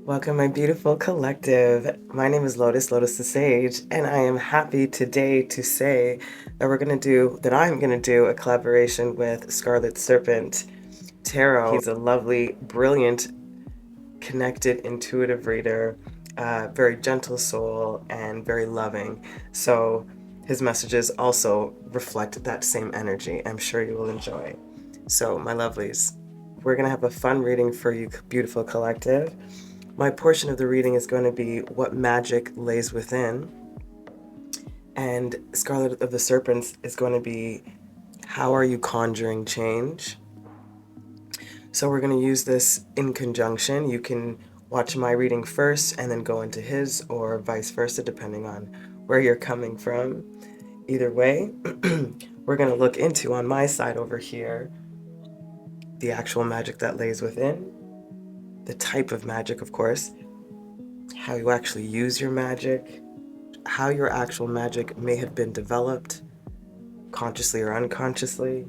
Welcome, my beautiful collective. My name is Lotus, Lotus the Sage, and I am happy today to say that I'm gonna do a collaboration with Scarlet Serpent Tarot. He's a lovely, brilliant, connected, intuitive reader, very gentle soul, and very loving. So his messages also reflect that same energy. I'm sure you will enjoy. So, my lovelies, we're gonna have a fun reading for you, beautiful collective. My portion of the reading is going to be what magic lays within, and Scarlet of the Serpents is going to be how are you conjuring change. So we're going to use this in conjunction. You can watch my reading first and then go into his, or vice versa, depending on where you're coming from. Either way, we're going to look into, on my side over here, the actual magic that lays within, the type of magic, of course, how you actually use your magic, how your actual magic may have been developed, consciously or unconsciously.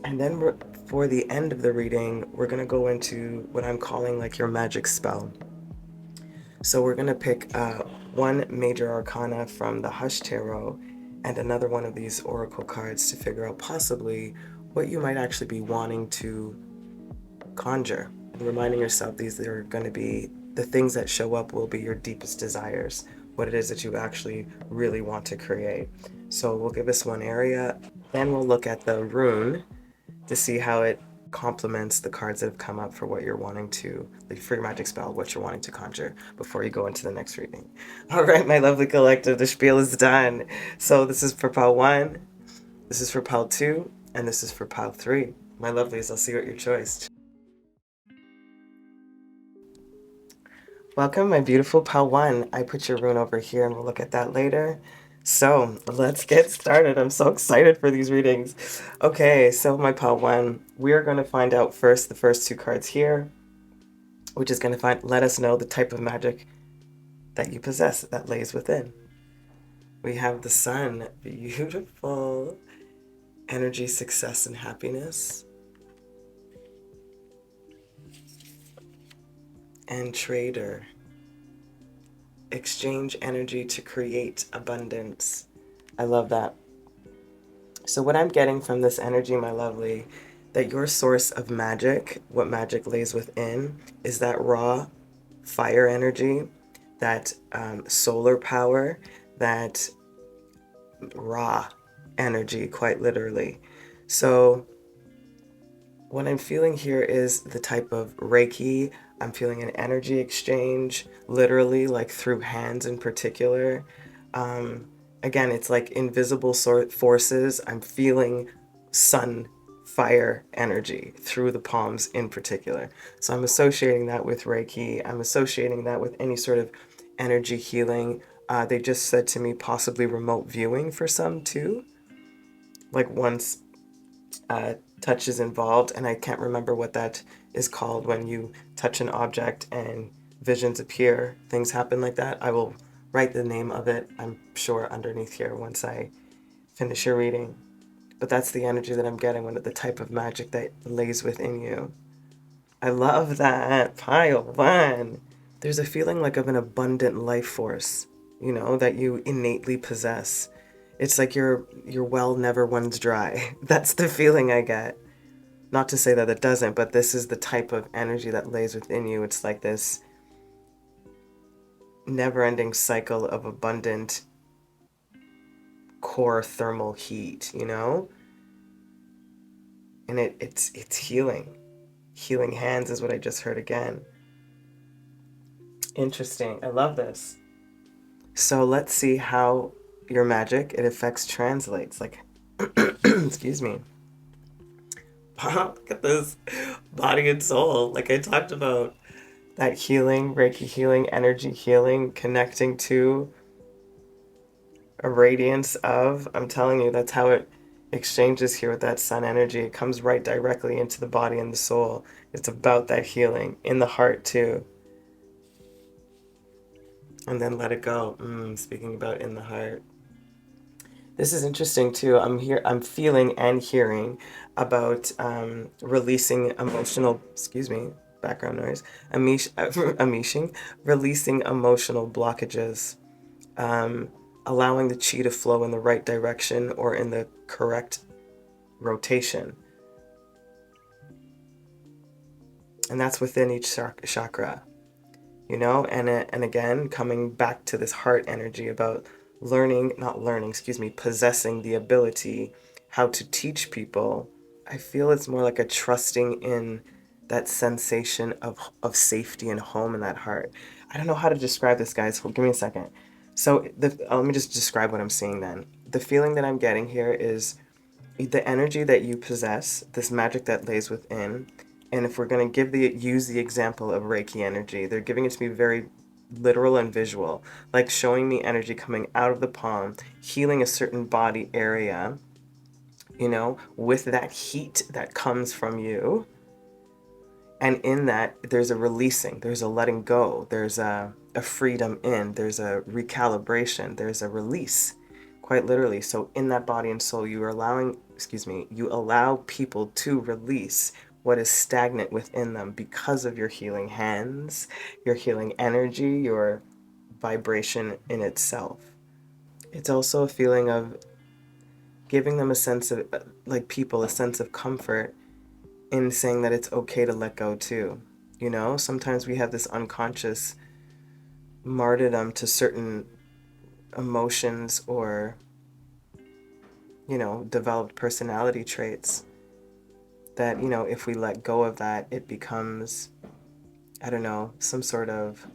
And then for the end of the reading, we're going to go into what I'm calling like your magic spell. So we're going to pick one major arcana from the Hush Tarot and another one of these oracle cards to figure out possibly what you might actually be wanting to conjure. And reminding yourself these are going to be the things that show up will be your deepest desires, what it is that you actually really want to create. So we'll give this one area, then we'll look at the rune to see how it complements the cards that have come up for what you're wanting to, like for your magic spell, what you're wanting to conjure before you go into the next reading. All right, my lovely collective, the spiel is done. So this is for pile 1, this is for pile 2, and this is for pile 3. My lovelies, I'll see what your choice. Welcome, my beautiful pile 1. I put your rune over here and we'll look at that later. So let's get started. I'm so excited for these readings. Okay, so my pile 1, we're going to find out first the first 2 cards here, which is going to let us know the type of magic that you possess that lays within. We have the Sun, beautiful energy, success, and happiness. And Trader, exchange energy to create abundance. I love that. So what I'm getting from this energy, my lovely, that your source of magic, what magic lays within, is that raw fire energy, that solar power, that raw energy, quite literally. So what I'm feeling here is the type of Reiki. I'm feeling an energy exchange, literally, like through hands in particular. Again, it's like invisible forces. I'm feeling sun, fire energy through the palms in particular. So I'm associating that with Reiki. I'm associating that with any sort of energy healing. They just said to me possibly remote viewing for some too. Like once touch is involved, and I can't remember what that is called when you touch an object and visions appear, things happen like that. I will write the name of it, I'm sure, underneath here once I finish your reading. But that's the energy that I'm getting, the type of magic that lays within you. I love that. Pile 1. There's a feeling like of an abundant life force, you know, that you innately possess. It's like your well never runs dry. That's the feeling I get. Not to say that it doesn't, but this is the type of energy that lays within you. It's like this never-ending cycle of abundant core thermal heat, you know? And it's healing. Healing hands is what I just heard again. Interesting. I love this. So let's see how your magic, it affects, translates. Like, excuse me. Look at this body and soul. Like I talked about, that healing, Reiki healing, energy healing, connecting to a radiance of, I'm telling you, that's how it exchanges here with that sun energy. It comes right directly into the body and the soul. It's about that healing in the heart too. And then let it go. Speaking about in the heart. This is interesting too. I'm feeling and hearing about releasing emotional, background noise. Amish, releasing emotional blockages, allowing the chi to flow in the right direction or in the correct rotation. And that's within each chakra, you know, and again, coming back to this heart energy about possessing the ability how to teach people. I feel it's more like a trusting in that sensation of safety and home in that heart. I don't know how to describe this, guys. Give me a second. So let me just describe what I'm seeing then. The feeling that I'm getting here is the energy that you possess, this magic that lays within. And if we're going to use the example of Reiki energy, they're giving it to me very literal and visual, like showing me energy coming out of the palm, healing a certain body area, you know, with that heat that comes from you. And in that, there's a releasing, there's a letting go, there's a freedom in, there's a recalibration, there's a release, quite literally. So in that body and soul, you allow people to release what is stagnant within them because of your healing hands, your healing energy, your vibration in itself. It's also a feeling of giving them a sense of, a sense of comfort in saying that it's okay to let go too. You know, sometimes we have this unconscious martyrdom to certain emotions or, you know, developed personality traits that, you know, if we let go of that, it becomes, I don't know, some sort of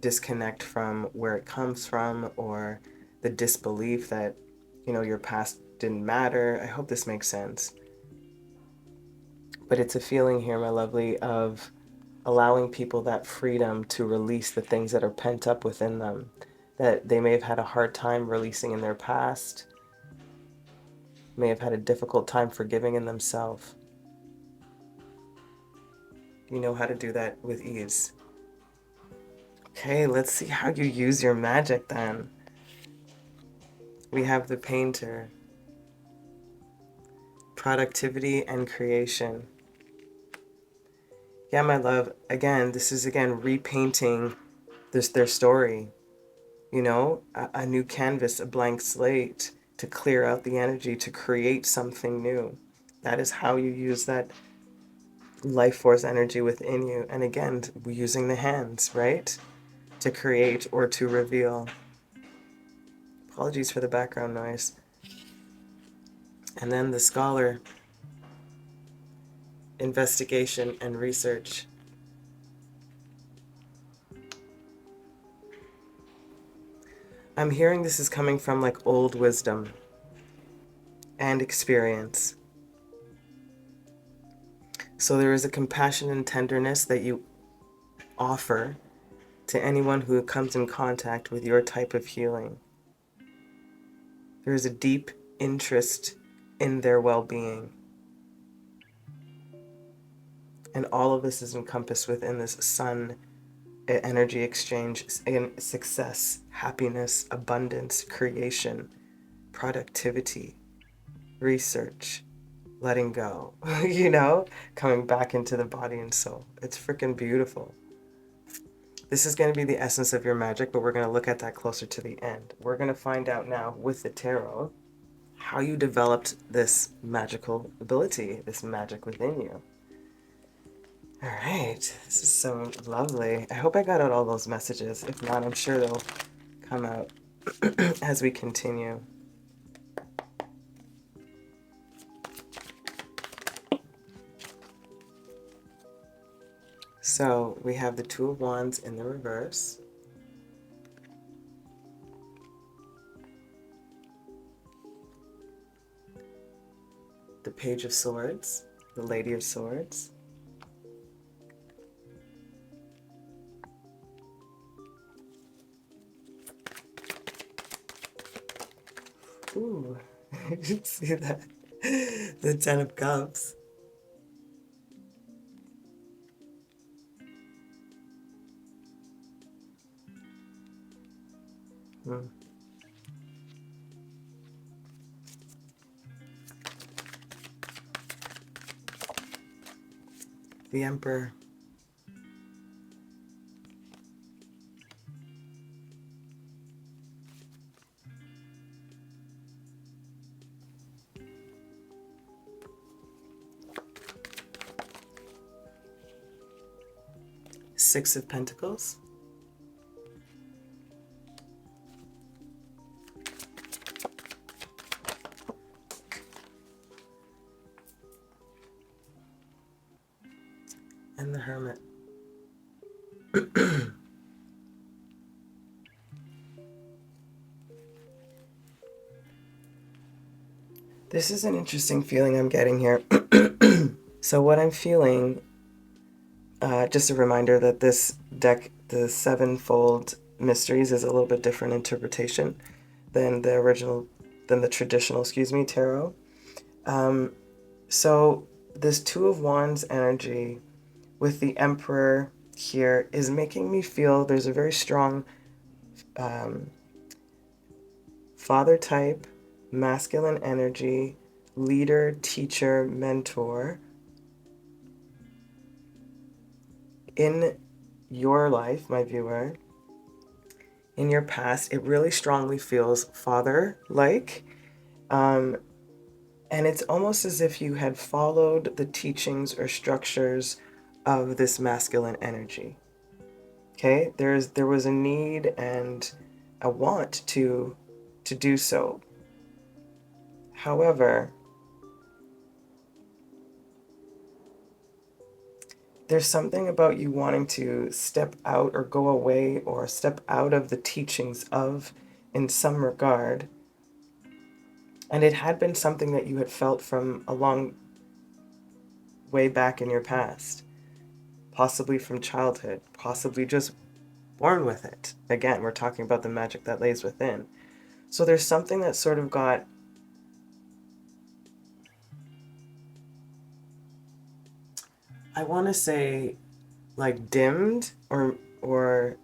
disconnect from where it comes from, or the disbelief that, you know, your past didn't matter. I hope this makes sense. But it's a feeling here, my lovely, of allowing people that freedom to release the things that are pent up within them, that they may have had a hard time releasing in their past, may have had a difficult time forgiving in themselves. You know how to do that with ease. Okay, let's see how you use your magic then. We have the painter, productivity and creation. Yeah, my love, again, this is repainting their story. You know, a new canvas, a blank slate to clear out the energy, to create something new. That is how you use that life force energy within you. And again, we're using the hands, right? To create or to reveal. Apologies for the background noise. And then the scholar, investigation and research. I'm hearing this is coming from like old wisdom and experience. So there is a compassion and tenderness that you offer to anyone who comes in contact with your type of healing. There is a deep interest in their well-being. And all of this is encompassed within this sun energy exchange in success, happiness, abundance, creation, productivity, research, letting go, you know, coming back into the body and soul. It's freaking beautiful. This is going to be the essence of your magic, but we're going to look at that closer to the end. We're going to find out now with the tarot how you developed this magical ability, this magic within you. All right, this is so lovely. I hope I got out all those messages. If not, I'm sure they'll come out as we continue. So we have the Two of Wands in the reverse. The Page of Swords, the Lady of Swords. Ooh, you see that? The Ten of Cups. The Emperor. Six of Pentacles. And the Hermit. This is an interesting feeling I'm getting here. So what I'm feeling, just a reminder that this deck, the Sevenfold Mysteries, is a little bit different interpretation than the traditional, tarot. So this Two of Wands energy with the Emperor here is making me feel there's a very strong father type, masculine energy, leader, teacher, mentor in your life, my viewer. In your past, it really strongly feels father-like. And it's almost as if you had followed the teachings or structures of this masculine energy. Okay, there was a need and a want to do so. However, there's something about you wanting to step out or go away or step out of the teachings of, in some regard. And it had been something that you had felt from a long way back in your past, possibly from childhood, possibly just born with it. Again, we're talking about the magic that lays within. So there's something that sort of got I want to say like dimmed or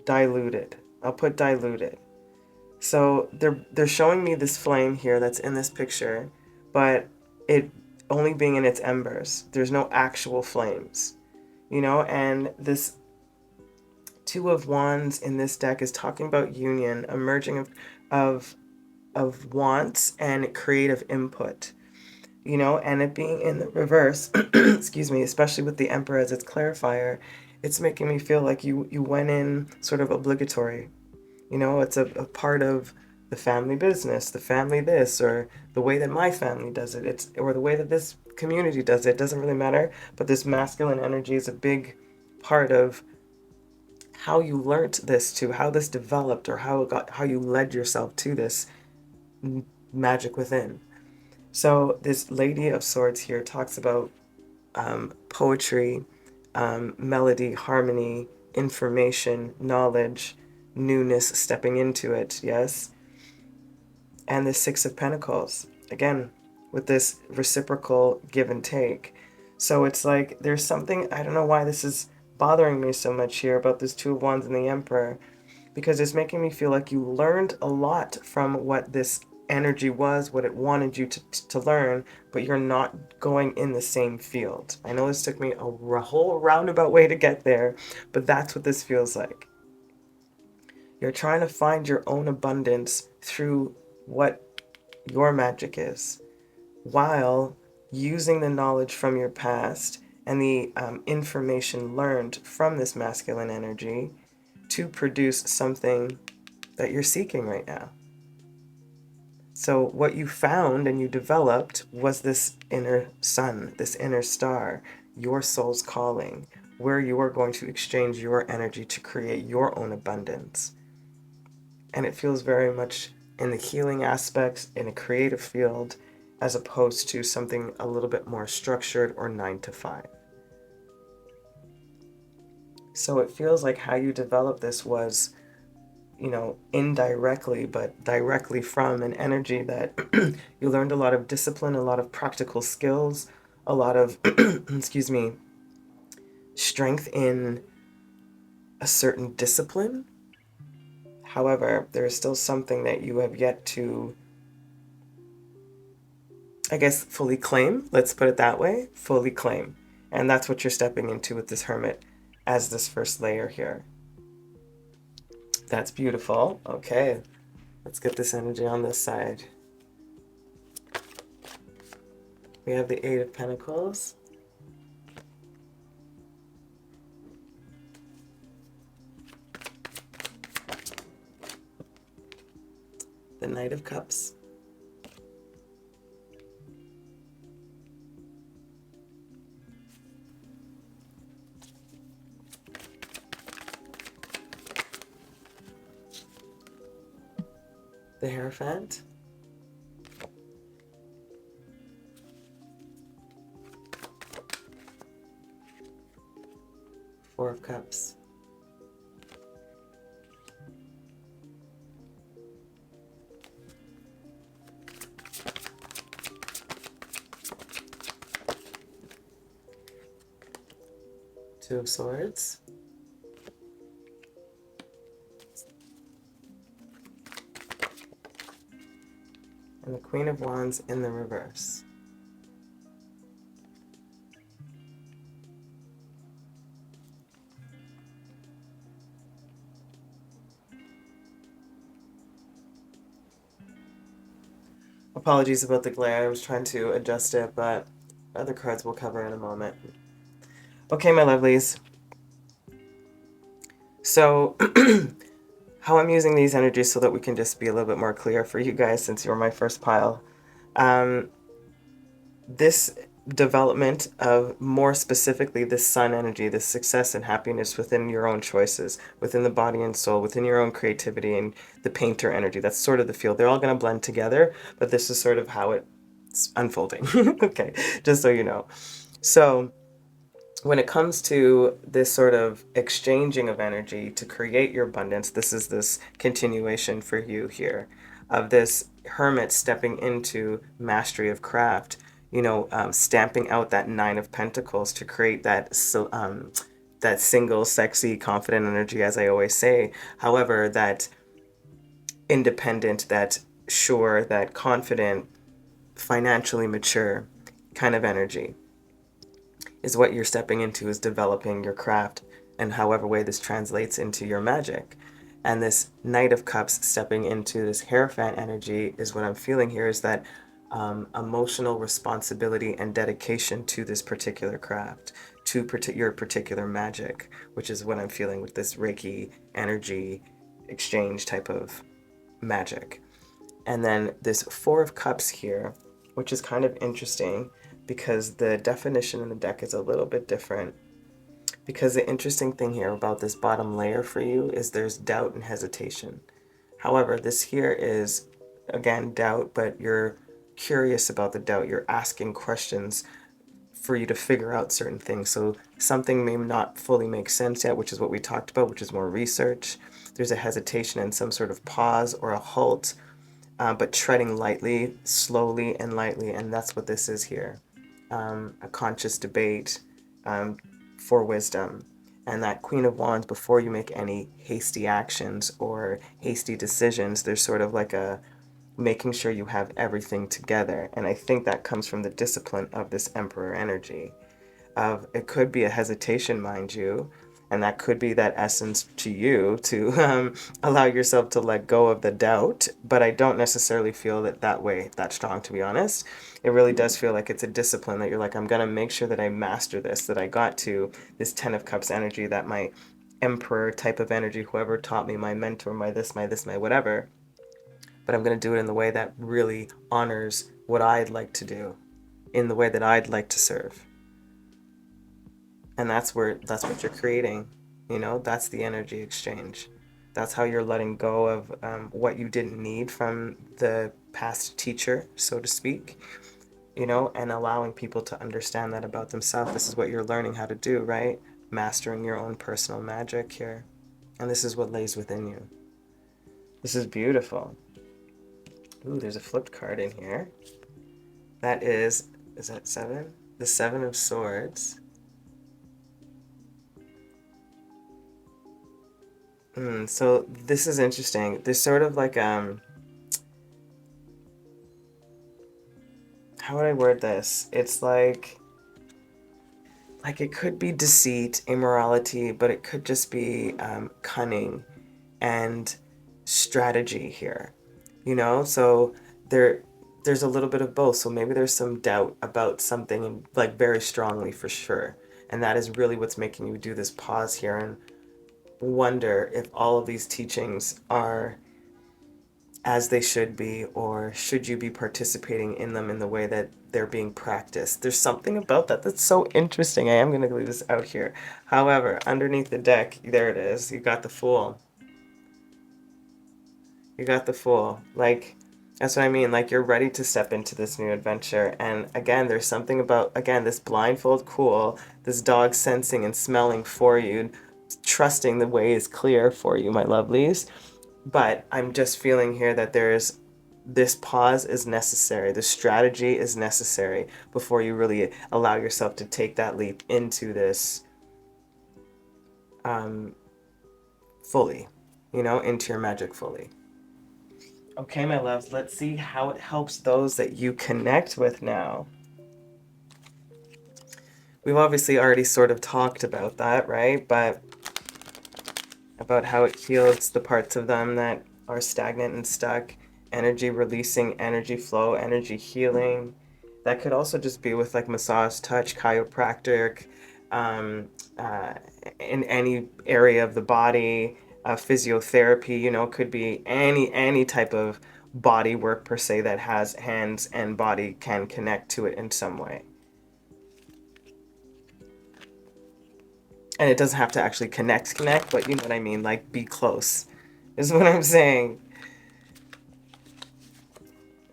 diluted. I'll put diluted. So they're showing me this flame here that's in this picture, but it only being in its embers. There's no actual flames, and this Two of Wands in this deck is talking about union, a merging of wants and creative input. And it being in the reverse, excuse me, especially with the Emperor as its clarifier, it's making me feel like you went in sort of obligatory. It's a part of the family business, the family this, or the way that my family does it, or the way that this community does it. It doesn't really matter, but this masculine energy is a big part of how you learnt this, to how this developed, or how you led yourself to this magic within. So this Lady of Swords here talks about poetry, melody, harmony, information, knowledge, newness, stepping into it, yes? And the Six of Pentacles, again, with this reciprocal give and take. So it's like there's something, I don't know why this is bothering me so much here about this Two of Wands and the Emperor, because it's making me feel like you learned a lot from what this energy was, what it wanted you to learn, but you're not going in the same field. I know this took me a whole roundabout way to get there, but that's what this feels like. You're trying to find your own abundance through what your magic is, while using the knowledge from your past and the information learned from this masculine energy to produce something that you're seeking right now. So what you found and you developed was this inner sun, this inner star, your soul's calling, where you are going to exchange your energy to create your own abundance. And it feels very much in the healing aspects, in a creative field, as opposed to something a little bit more structured or 9 to 5. So it feels like how you developed this was, indirectly, but directly from an energy that you learned a lot of discipline, a lot of practical skills, a lot of, excuse me, strength in a certain discipline. However, there is still something that you have yet to, I guess, fully claim. Let's put it that way, fully claim. And that's what you're stepping into with this Hermit as this first layer here. That's beautiful. Okay, let's get this energy on this side. We have the Eight of Pentacles. the Knight of Cups. The Hierophant. Four of Cups. Two of Swords. And the Queen of Wands in the reverse. Apologies about the glare, I was trying to adjust it, but other cards we'll cover in a moment. Okay, my lovelies. So, how I'm using these energies so that we can just be a little bit more clear for you guys since you're my first pile. This development of, more specifically, this sun energy, this success and happiness within your own choices, within the body and soul, within your own creativity and the painter energy. That's sort of the field. They're all going to blend together, but this is sort of how it's unfolding. Okay, just so you know. So when it comes to this sort of exchanging of energy to create your abundance, this is this continuation for you here of this hermit stepping into mastery of craft, stamping out that Nine of Pentacles to create that single, sexy, confident energy, as I always say. However, that independent, that sure, that confident, financially mature kind of energy is what you're stepping into, is developing your craft, and however way this translates into your magic. And this Knight of Cups stepping into this Hierophant energy is what I'm feeling here, is that emotional responsibility and dedication to this particular craft, to your particular magic, which is what I'm feeling with this Reiki energy exchange type of magic. And then this Four of Cups here, which is kind of interesting because the definition in the deck is a little bit different. Because the interesting thing here about this bottom layer for you is there's doubt and hesitation. However, this here is, again, doubt, but you're curious about the doubt. You're asking questions for you to figure out certain things. So something may not fully make sense yet, which is what we talked about, which is more research. There's a hesitation and some sort of pause or a halt, but treading lightly, slowly and lightly, and that's what this is here. A conscious debate for wisdom. And that Queen of Wands, before you make any hasty actions or hasty decisions, there's sort of like a making sure you have everything together. And I think that comes from the discipline of this Emperor energy. It could be a hesitation, mind you, and that could be that essence to you to allow yourself to let go of the doubt. But I don't necessarily feel that way, that strong, to be honest. It really does feel like it's a discipline that you're like, I'm going to make sure that I master this, that I got to this Ten of Cups energy, that my Emperor type of energy, whoever taught me, my mentor, my this, my whatever. But I'm going to do it in the way that really honors what I'd like to do, in the way that I'd like to serve. And that's what you're creating, that's the energy exchange. That's how you're letting go of what you didn't need from the past teacher, so to speak, and allowing people to understand that about themselves. This is what you're learning how to do, right? Mastering your own personal magic here. And this is what lays within you. This is beautiful. Ooh, there's a flipped card in here. That is that 7? The 7 of Swords. So this is interesting. There's sort of like, how would I word this? It's like it could be deceit, immorality, but it could just be cunning and strategy here, So there's a little bit of both. So maybe there's some doubt about something, like very strongly for sure. And that is really what's making you do this pause here and wonder if all of these teachings are as they should be, or should you be participating in them in the way that they're being practiced? There's something about that that's so interesting. I am going to leave this out here. However, underneath the deck, there it is. You got the Fool. You got the Fool. Like, that's what I mean. Like, you're ready to step into this new adventure. And again, there's something about, again, this blindfold cool, this dog sensing and smelling for you, trusting the way is clear for you, my lovelies. But I'm just feeling here that there's this pause is necessary. The strategy is necessary before you really allow yourself to take that leap into this fully, into your magic fully. Okay, my loves, let's see how it helps those that you connect with now. We've obviously already sort of talked about that, right? But about how it heals the parts of them that are stagnant and stuck, energy releasing, energy flow, energy healing. That could also just be with like massage, touch, chiropractic, in any area of the body, physiotherapy, could be any type of body work per se that has hands and body can connect to it in some way. And it doesn't have to actually connect, but you know what I mean, like be close, is what I'm saying.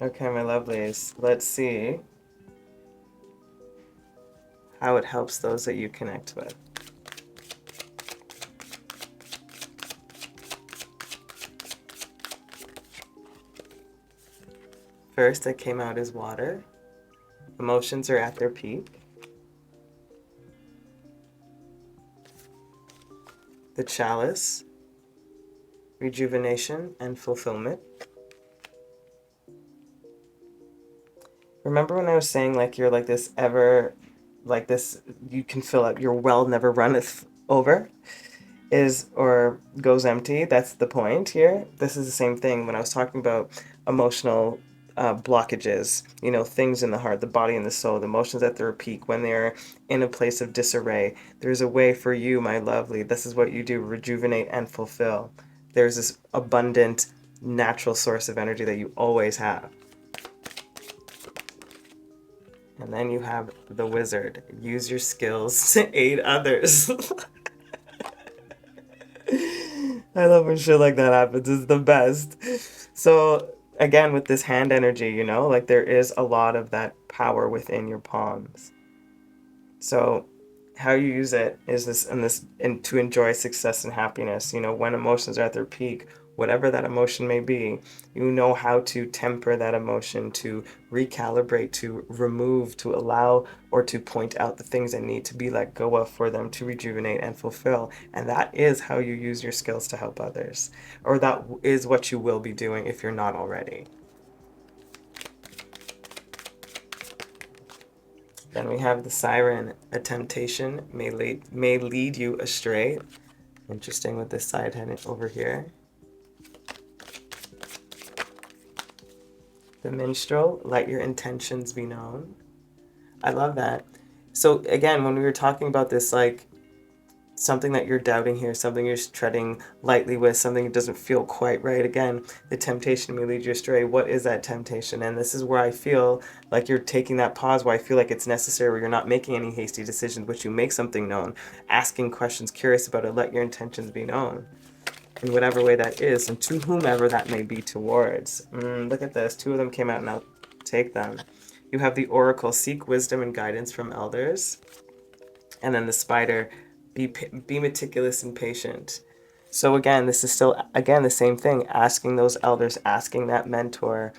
Okay, my lovelies, let's see how it helps those that you connect with. First, that came out as water. Emotions are at their peak. The chalice, rejuvenation and fulfillment. Remember when I was saying like you're like this ever, like this, you can fill up, your well never runneth over, or goes empty. That's the point here. This is the same thing when I was talking about emotional blockages, things in the heart, the body and the soul, the emotions at their peak, when they're in a place of disarray. There's a way for you, my lovely. This is what you do, rejuvenate and fulfill. There's this abundant, natural source of energy that you always have. And then you have the Wizard. Use your skills to aid others. I love when shit like that happens. It's the best. So again, with this hand energy, like there is a lot of that power within your palms. So how you use it is and to enjoy success and happiness. When emotions are at their peak, whatever that emotion may be, you know how to temper that emotion, to recalibrate, to remove, to allow, or to point out the things that need to be let go of for them to rejuvenate and fulfill. And that is how you use your skills to help others. Or that is what you will be doing if you're not already. Then we have the Siren. A temptation may lead you astray. Interesting with this side heading over here. The Minstrel. Let your intentions be known. I love that. So again, when we were talking about this, like something that you're doubting here, something you're treading lightly with, something that doesn't feel quite right. Again, the temptation may lead you astray. What is that temptation? And this is where I feel like you're taking that pause, where I feel like it's necessary, where you're not making any hasty decisions, but you make something known, asking questions, curious about it, let your intentions be known in whatever way that is, and to whomever that may be towards. Look at this. Two of them came out, and I'll take them. You have the Oracle. Seek wisdom and guidance from elders. And then the Spider. Be meticulous and patient. So again, this is still, again, the same thing, asking those elders, asking that mentor,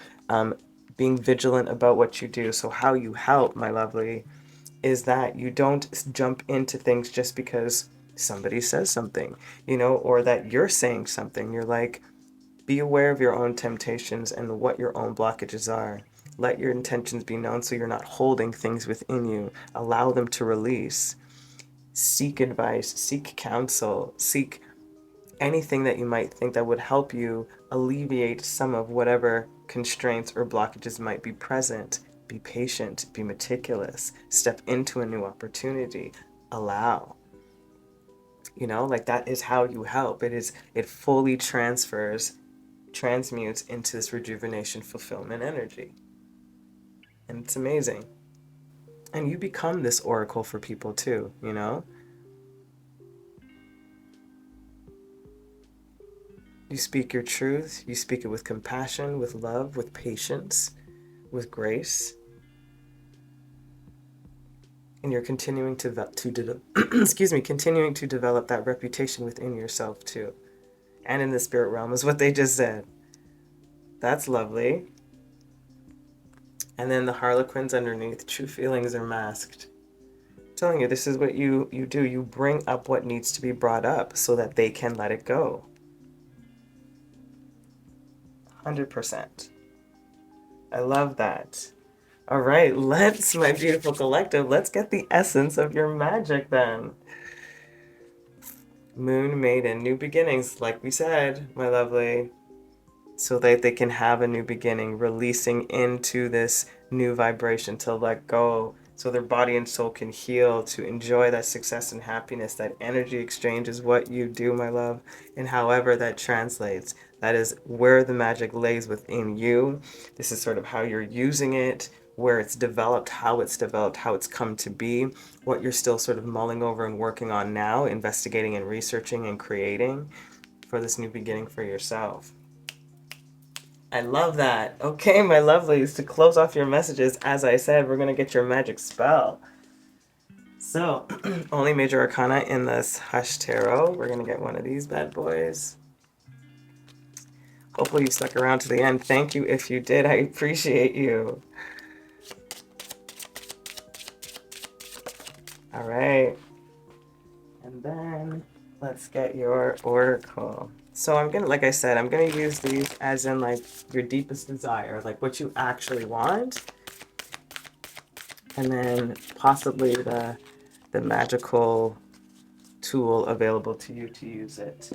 being vigilant about what you do. So how you help, my lovely, is that you don't jump into things just because somebody says something, or that you're saying something. You're like, be aware of your own temptations and what your own blockages are. Let your intentions be known so you're not holding things within you. Allow them to release. Seek advice, seek counsel, seek anything that you might think that would help you alleviate some of whatever constraints or blockages might be present. Be patient, be meticulous, step into a new opportunity, allow. Like that is how you help. It fully transfers transmutes into this rejuvenation, fulfillment energy. And it's amazing. And you become this oracle for people too, you know? You speak your truth, you speak it with compassion, with love, with patience, with grace. And you're continuing to continuing to develop that reputation within yourself too. And in the spirit realm is what they just said. That's lovely. And then the harlequins underneath, true feelings are masked. I'm telling you, this is what you do. You bring up what needs to be brought up so that they can let it go. 100%. I love that. All right, my beautiful collective, let's get the essence of your magic then. Moon Maiden, new beginnings, like we said, my lovely, so that they can have a new beginning, releasing into this new vibration to let go, so their body and soul can heal, to enjoy that success and happiness. That energy exchange is what you do, my love, and however that translates, that is where the magic lays within you. This is sort of how you're using it, where it's developed, how it's come to be, what you're still sort of mulling over and working on now, investigating and researching and creating for this new beginning for yourself. I love that. Okay, my lovelies, to close off your messages, as I said, we're going to get your magic spell. So, only major arcana in this Hush Tarot. We're going to get one of these bad boys. Hopefully you stuck around to the end. Thank you if you did. I appreciate you. All right. And then let's get your oracle. So I'm going to, like I said, I'm going to use these as in like your deepest desire, like what you actually want. And then possibly the magical tool available to you to use it.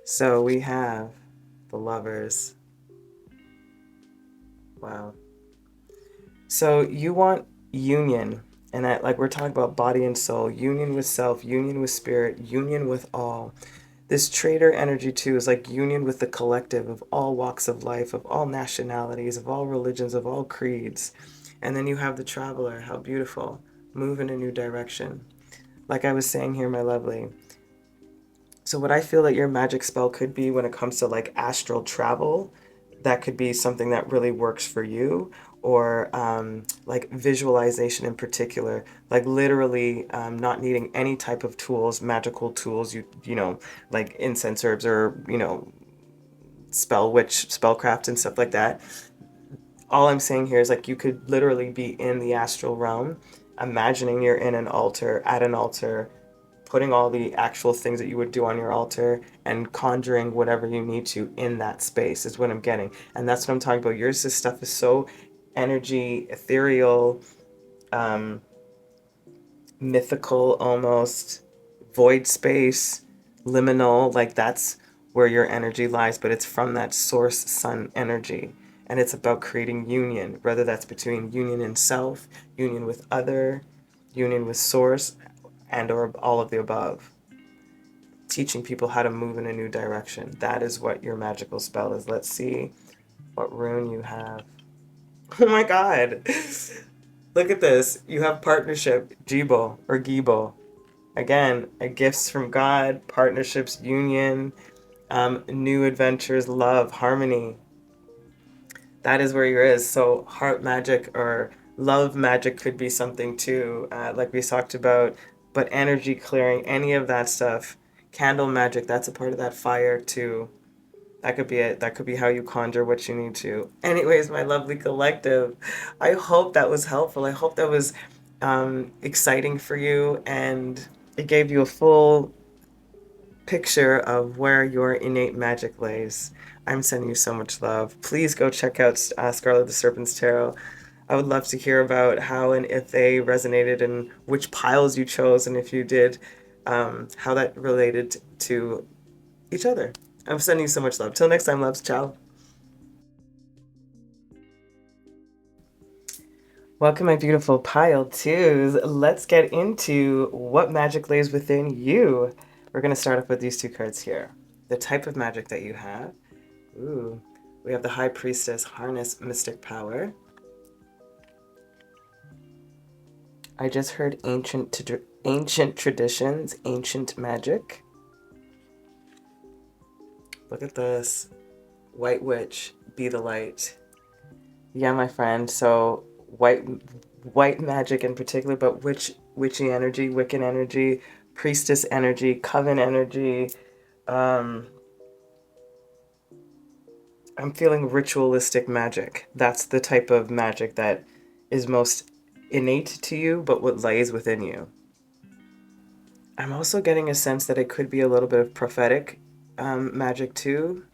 So we have the Lovers. Wow. So you want union. And that, like we're talking about body and soul, union with self, union with spirit, union with all. This trader energy too is like union with the collective of all walks of life, of all nationalities, of all religions, of all creeds. And then you have the traveler, how beautiful, move in a new direction. Like I was saying here, my lovely. So what I feel that your magic spell could be when it comes to like astral travel, that could be something that really works for you. Or like visualization in particular, like literally not needing any type of tools, magical tools, you know, like incense herbs or, you know, spellcraft and stuff like that. All I'm saying here is like you could literally be in the astral realm, imagining you're in an altar, at an altar, putting all the actual things that you would do on your altar and conjuring whatever you need to in that space is what I'm getting. And that's what I'm talking about. Yours, this stuff is so energy, ethereal, mythical almost, void space, liminal, like that's where your energy lies, but it's from that source sun energy. And it's about creating union, whether that's between union in self, union with other, union with source, and or all of the above. Teaching people how to move in a new direction. That is what your magical spell is. Let's see what rune you have. Oh my god. Look at this. You have partnership, Jibo or Gibo. Again, gifts from God, partnerships, union, new adventures, love, harmony. That is where yours is. So heart magic or love magic could be something too, like we talked about. But energy clearing, any of that stuff. Candle magic, that's a part of that fire too. That could be it. That could be how you conjure what you need to. Anyways, my lovely collective, I hope that was helpful. I hope that was exciting for you and it gave you a full picture of where your innate magic lays. I'm sending you so much love. Please go check out Scarlet the Serpent's Tarot. I would love to hear about how and if they resonated and which piles you chose, and if you did, how that related to each other. I'm sending you so much love. Till next time, loves. Ciao. Welcome, my beautiful pile twos. Let's get into what magic lays within you. We're going to start off with these two cards here. the type of magic that you have. Ooh, we have the High Priestess, harness mystic power. I just heard ancient traditions, ancient magic. Look at this. White Witch, be the light. Yeah, my friend. So white magic in particular, but witchy energy, Wiccan energy, priestess energy, coven energy. I'm feeling ritualistic magic. That's the type of magic that is most innate to you, but what lays within you. I'm also getting a sense that it could be a little bit of prophetic magic too.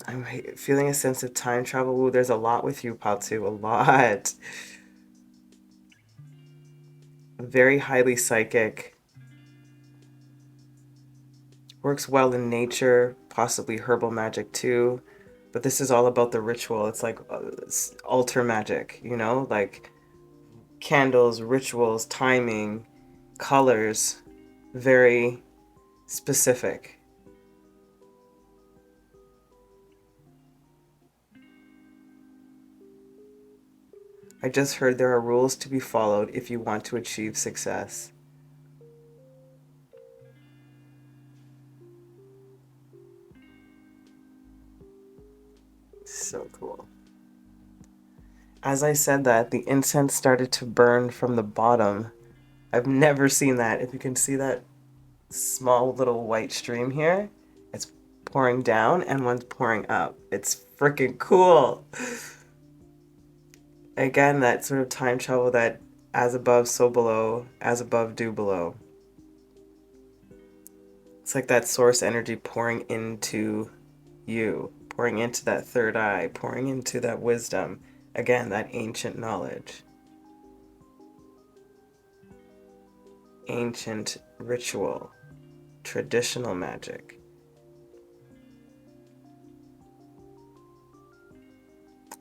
I'm feeling a sense of time travel. Ooh, there's a lot with you, Paltu, a lot. Very highly psychic. Works well in nature, possibly herbal magic too. But this is all about the ritual. It's like altar magic, you know? Like candles, rituals, timing, colors. Very specific. I just heard there are rules to be followed if you want to achieve success. So cool. As I said that, the incense started to burn from the bottom. I've never seen that. If you can see that small little white stream here, it's pouring down and one's pouring up. It's freaking cool. Again, that sort of time travel, that as above, so below, as above, do below. It's like that source energy pouring into you, pouring into that third eye, pouring into that wisdom. Again, that ancient knowledge. Ancient ritual, traditional magic.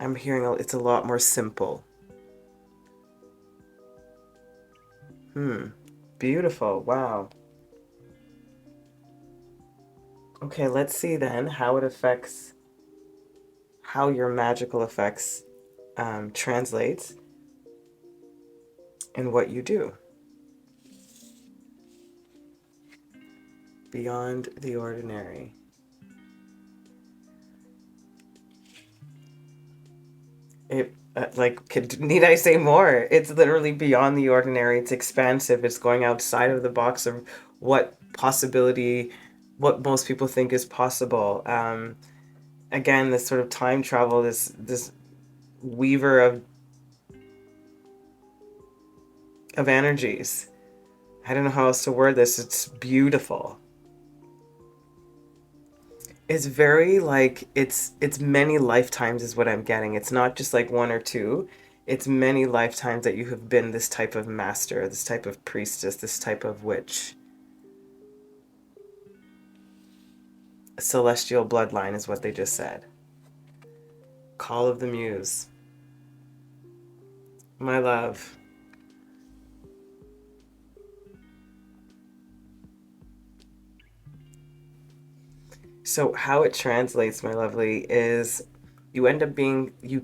I'm hearing it's a lot more simple. Beautiful. Wow. Okay, let's see then how it affects, how your magical effects translates in what you do. Beyond the ordinary. Need I say more? It's literally beyond the ordinary. It's expansive. It's going outside of the box of what possibility, what most people think is possible. Again, this sort of time travel, this weaver of energies. I don't know how else to word this. It's beautiful. It's very like it's many lifetimes is what I'm getting. It's not just like one or two. It's many lifetimes that you have been this type of master, this type of priestess, this type of witch. A celestial bloodline is what they just said. Call of the Muse. My love. So how it translates, my lovely, is you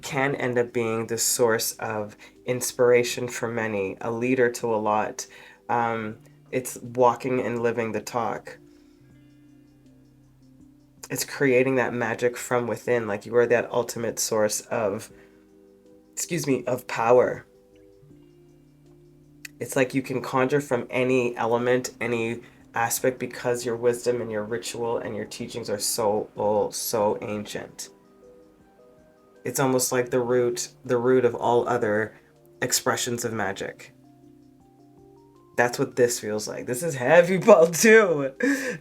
can end up being the source of inspiration for many, a leader to a lot. It's walking and living the talk. It's creating that magic from within, like you are that ultimate source of, of power. It's like you can conjure from any element, any aspect, because your wisdom and your ritual and your teachings are so old, so ancient. It's almost like the root of all other expressions of magic. That's what this feels like. This is heavy ball too.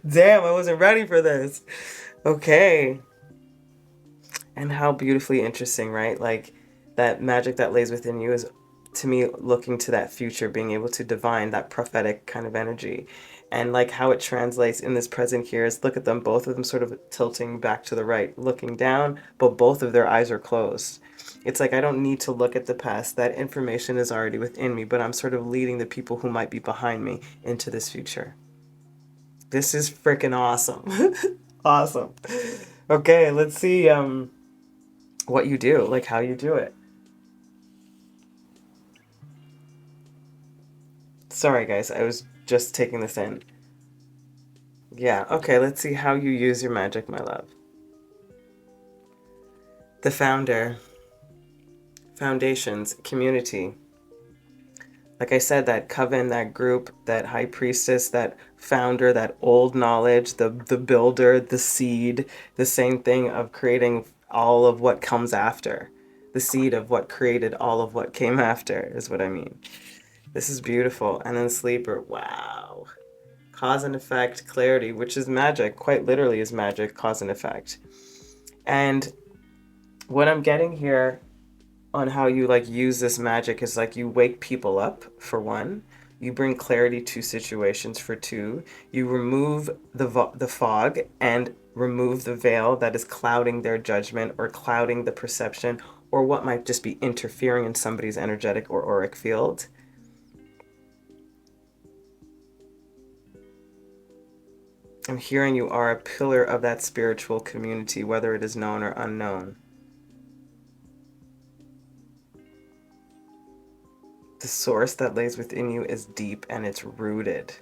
Damn, I wasn't ready for this. Okay. And how beautifully interesting, right? Like that magic that lays within you is, to me, looking to that future, being able to divine that prophetic kind of energy. And like how it translates in this present here is, look at them, both of them sort of tilting back to the right, looking down, but both of their eyes are closed. It's like I don't need to look at the past. That information is already within me, but I'm sort of leading the people who might be behind me into this future. This is freaking awesome. Awesome. Okay, let's see what you do, like how you do it. Sorry guys, I was just taking this in. Yeah, okay, let's see how you use your magic, my love. The founder, foundations, community. Like I said, that coven, that group, that high priestess, that founder, that old knowledge, the builder, the seed, the same thing of creating all of what comes after. The seed of what created all of what came after is what I mean. This is beautiful. And then sleeper, wow. Cause and effect, clarity, which is magic, quite literally is magic, cause and effect. And what I'm getting here on how you like use this magic is like you wake people up for one, you bring clarity to situations for two, you remove the fog and remove the veil that is clouding their judgment or clouding the perception or what might just be interfering in somebody's energetic or auric field. I'm hearing you are a pillar of that spiritual community, whether it is known or unknown. The source that lays within you is deep and it's rooted.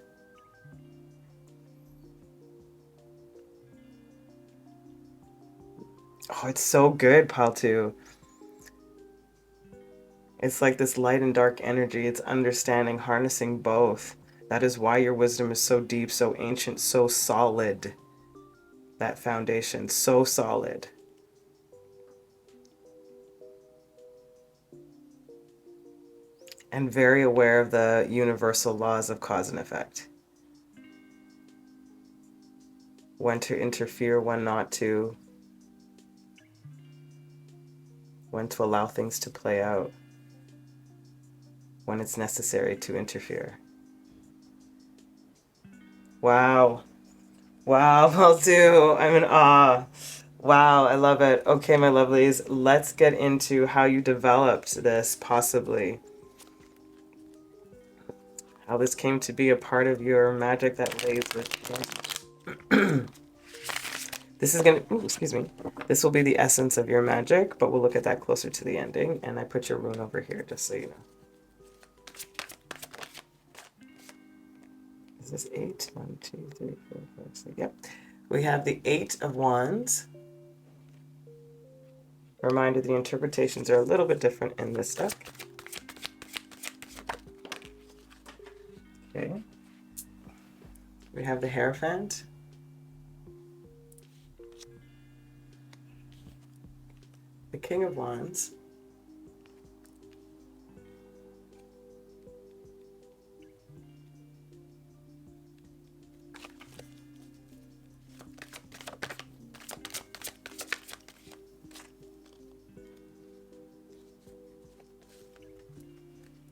Oh, it's so good, Paltu. It's like this light and dark energy. It's understanding, harnessing both. That is why your wisdom is so deep, so ancient, so solid. That foundation, so solid. And very aware of the universal laws of cause and effect. When to interfere, when not to. When to allow things to play out. When it's necessary to interfere. Wow. Wow, Paltu, I'm in awe. Wow, I love it. Okay, my lovelies, let's get into how you developed this, possibly. How this came to be a part of your magic that lays with This is gonna, ooh, excuse me. This will be the essence of your magic, but we'll look at that closer to the ending. And I put your rune over here, just so you know. Is this 8? 1, 2, 3, 4, 5, 6. Yep. We have the 8 of Wands. Reminder, the interpretations are a little bit different in this deck. Okay. We have the Hierophant. The King of Wands.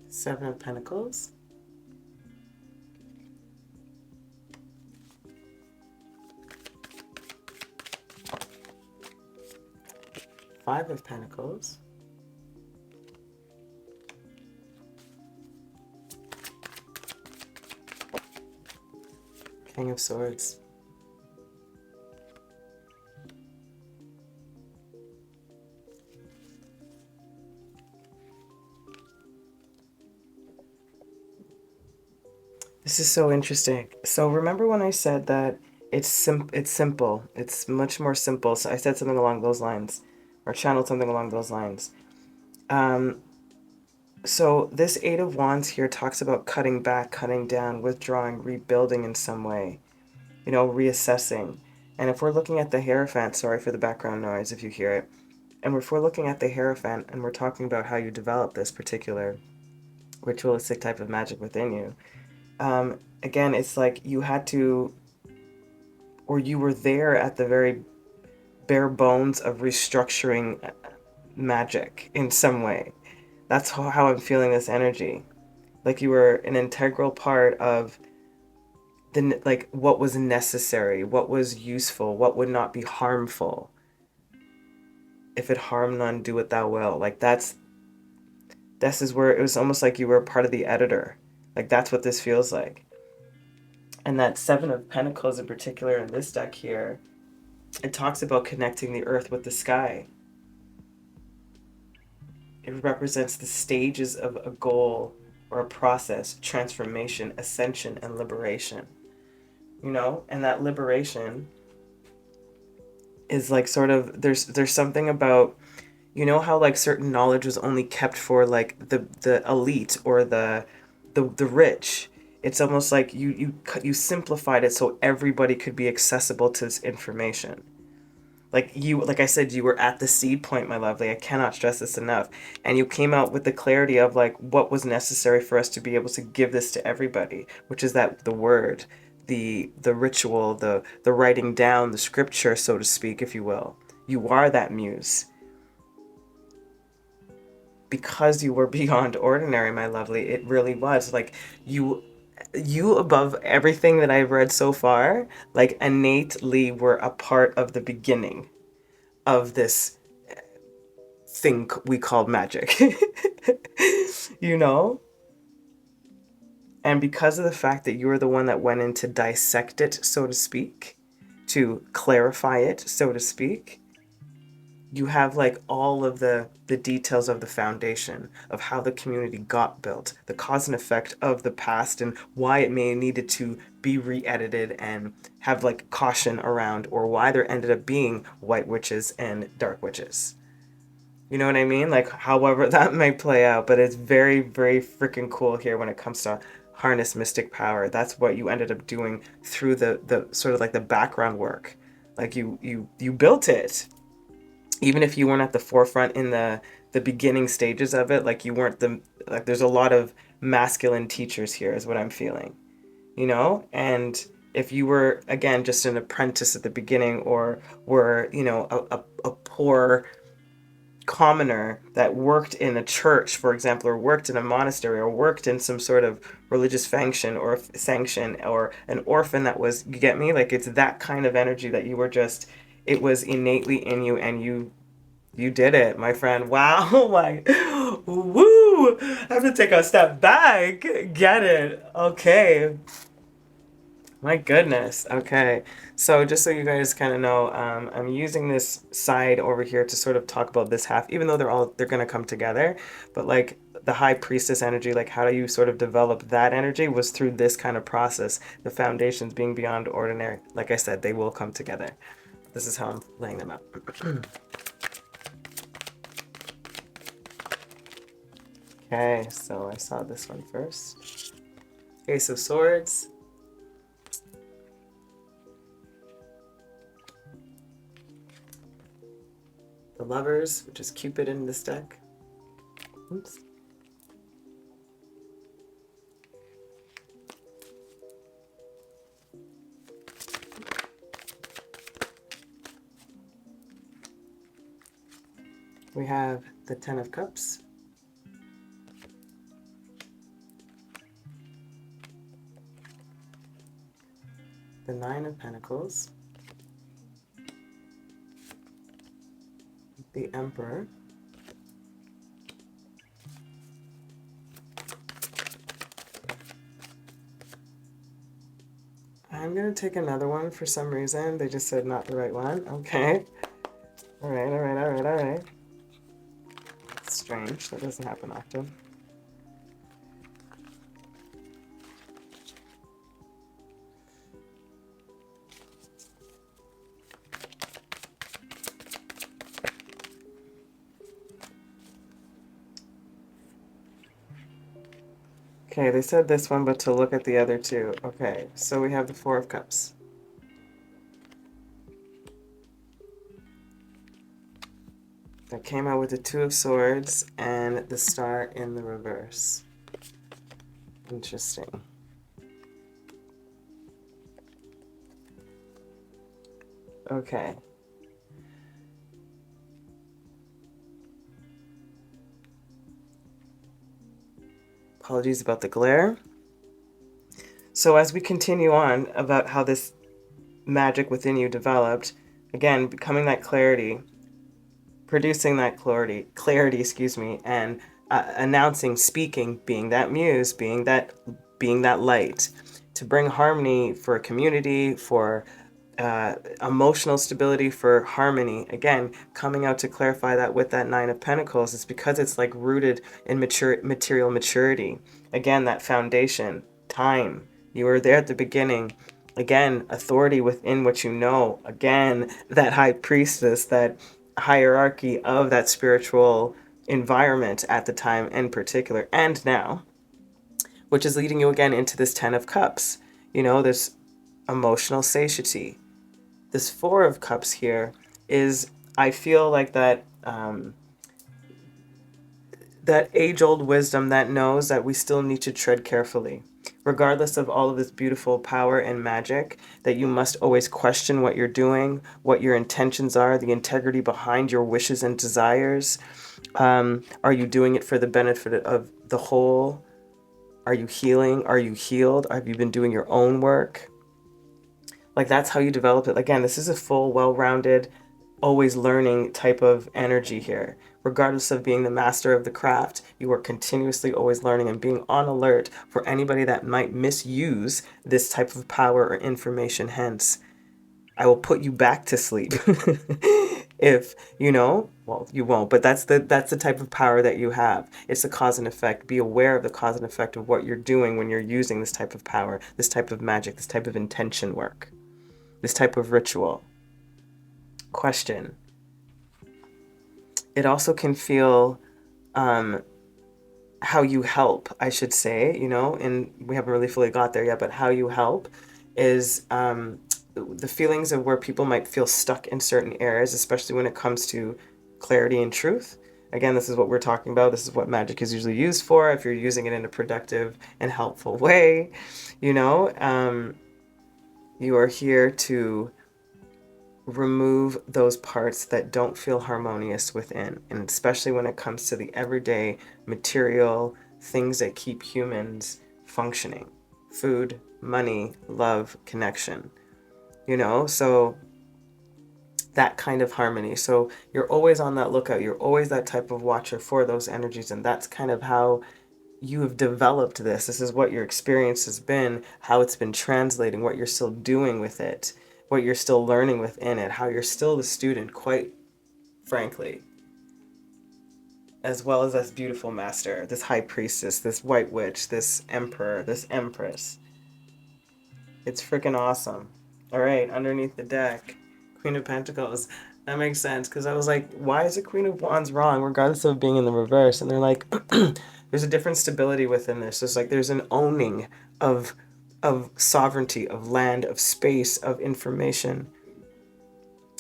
Seven of Pentacles. Five of Pentacles. King of Swords. This is so interesting. So remember when I said that it's simple. It's much more simple. So I said something along those lines, or channeled something along those lines. So this 8 of Wands here talks about cutting back, cutting down, withdrawing, rebuilding in some way, you know, reassessing. And if we're looking at the Hierophant, sorry for the background noise if you hear it, and if we're looking at the Hierophant and we're talking about how you develop this particular ritualistic type of magic within you, again, it's like you had to, or you were there at the very bare bones of restructuring magic in some way. That's how I'm feeling this energy. Like you were an integral part of like what was necessary, what was useful, what would not be harmful. If it harm none, do it thou will. Like this is where it was almost like you were part of the editor. Like that's what this feels like. And that Seven of Pentacles in particular in this deck here, it talks about connecting the earth with the sky. It represents the stages of a goal or a process, transformation, ascension, and liberation. You know, and that liberation is like sort of, there's something about, you know how like certain knowledge was only kept for like the elite or the rich. It's almost like you simplified it so everybody could be accessible to this information. Like I said, you were at the seed point, my lovely. I cannot stress this enough. And you came out with the clarity of like what was necessary for us to be able to give this to everybody, which is that the word, the ritual, the writing down, the scripture, so to speak, if you will. You are that muse. Because you were beyond ordinary, my lovely. It really was. Like you above everything that I've read so far, like innately were a part of the beginning of this thing we call magic. You know? And because of the fact that you were the one that went in to dissect it, so to speak, to clarify it, so to speak, you have like all of the details of the foundation of how the community got built, the cause and effect of the past, and why it may needed to be re-edited and have like caution around, or why there ended up being white witches and dark witches. You know what I mean? Like however that may play out, but it's very, very freaking cool here when it comes to harness mystic power. That's what you ended up doing through the sort of like the background work. Like you built it. Even if you weren't at the forefront in the beginning stages of it, like you weren't like there's a lot of masculine teachers here is what I'm feeling, you know? And if you were, again, just an apprentice at the beginning, or were, you know, a poor commoner that worked in a church, for example, or worked in a monastery, or worked in some sort of religious function or sanction, or an orphan that was, you get me? Like it's that kind of energy that you were just, it was innately in you, and you did it, my friend. Wow. Like, woo. I have to take a step back. Get it. Okay. My goodness. Okay. So just so you guys kind of know, I'm using this side over here to sort of talk about this half, even though they're going to come together. But like the high priestess energy, like how do you sort of develop that energy was through this kind of process. The foundations being beyond ordinary. Like I said, they will come together. This is how I'm laying them out. Okay, so I saw this one first. Ace of Swords. The Lovers, which is Cupid in this deck. Oops. We have the Ten of Cups. The Nine of Pentacles. The Emperor. I'm going to take another one for some reason. They just said not the right one. Okay. All right. It's strange. That doesn't happen often. Okay, they said this one, but to look at the other two. Okay, so we have the Four of Cups. That came out with the Two of Swords and the Star in the reverse. Interesting. Okay. Apologies about the glare. So as we continue on about how this magic within you developed, again, becoming that clarity, producing that clarity, excuse me, and announcing, speaking, being that muse, being that light, to bring harmony for a community, for emotional stability, for harmony. Again, coming out to clarify that with that Nine of Pentacles, it's because it's like rooted in material maturity. Again, that foundation, time. You were there at the beginning. Again, authority within what you know. Again, that high priestess, that hierarchy of that spiritual environment at the time in particular and now, which is leading you again into this Ten of Cups. You know, this emotional satiety. This Four of Cups here is, I feel like that that age-old wisdom that knows that we still need to tread carefully. Regardless of all of this beautiful power and magic, that you must always question what you're doing, what your intentions are, the integrity behind your wishes and desires. Are you doing it for the benefit of the whole? Are you healing? Are you healed? Have you been doing your own work? Like, that's how you develop it. Again, this is a full, well-rounded, always learning type of energy here. Regardless of being the master of the craft, you are continuously always learning and being on alert for anybody that might misuse this type of power or information. Hence, I will put you back to sleep. If, you know, well, you won't, but that's the type of power that you have. It's the cause and effect. Be aware of the cause and effect of what you're doing when you're using this type of power, this type of magic, this type of intention work, this type of ritual. Question. It also can feel how you help, I should say, you know, and we haven't really fully got there yet, but how you help is the feelings of where people might feel stuck in certain areas, especially when it comes to clarity and truth. Again, this is what we're talking about. This is what magic is usually used for, if you're using it in a productive and helpful way. You know, you are here to remove those parts that don't feel harmonious within, and especially when it comes to the everyday material things that keep humans functioning: food, money, love, connection. You know, so that kind of harmony. So you're always on that lookout. You're always that type of watcher for those energies, and that's kind of how you have developed this. This is what your experience has been, how it's been translating, what you're still doing with it, what you're still learning within it, how you're still the student, quite frankly, as well as this beautiful master, this high priestess, this white witch, this emperor, this empress. It's freaking awesome. All right, underneath the deck, Queen of Pentacles. That makes sense, because I was like, why is the Queen of Wands wrong, regardless of being in the reverse? And they're like, there's a different stability within this. It's like there's an owning of sovereignty, of land, of space, of information,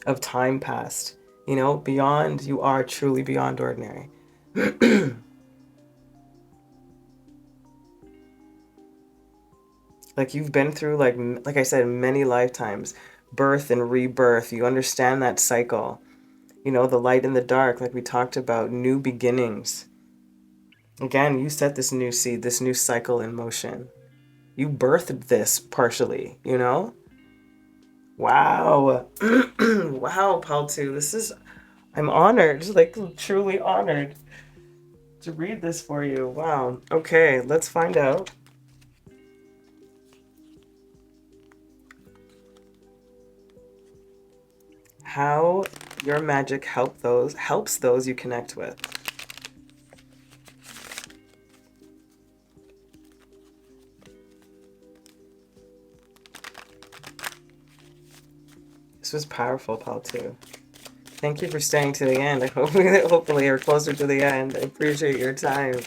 of time past. You know, beyond, you are truly beyond ordinary. Like, you've been through, like I said, many lifetimes, birth and rebirth. You understand that cycle. You know, the light and the dark, like we talked about, new beginnings. Again, you set this new seed, this new cycle in motion. You birthed this partially, you know? Wow. Wow, Paltu. This is, I'm honored, like truly honored to read this for you. Wow. Okay, let's find out. How your magic helps those you connect with. This was powerful, Paltu. Thank you for staying to the end. I hope we hopefully are closer to the end. I appreciate your time.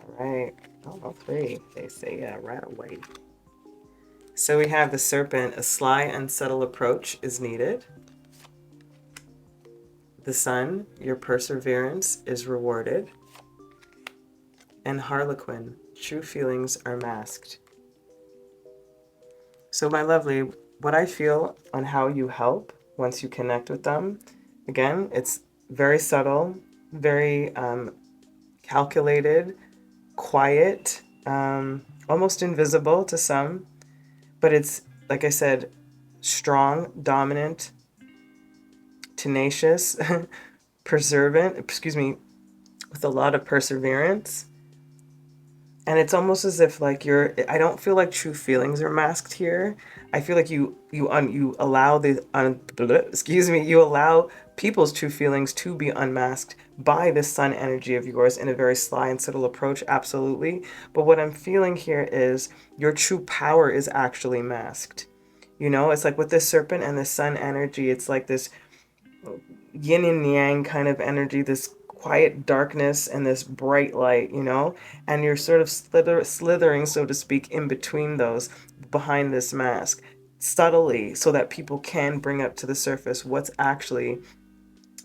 All right. Oh, 3. They say yeah right away. So we have the Serpent. A sly and subtle approach is needed. The Sun. Your perseverance is rewarded. And Harlequin. True feelings are masked. So my lovely, what I feel on how you help once you connect with them, again, it's very subtle, very calculated, quiet, almost invisible to some, but it's, like I said, strong, dominant, tenacious, with a lot of perseverance. And it's almost as if like I don't feel like true feelings are masked here. I feel like you allow you allow people's true feelings to be unmasked by this sun energy of yours in a very sly and subtle approach, absolutely. But what I'm feeling here is your true power is actually masked. You know, it's like with this serpent and the sun energy, it's like this yin and yang kind of energy, this quiet darkness and this bright light, you know, and you're sort of slithering, so to speak, in between those, behind this mask, subtly, so that people can bring up to the surface what's actually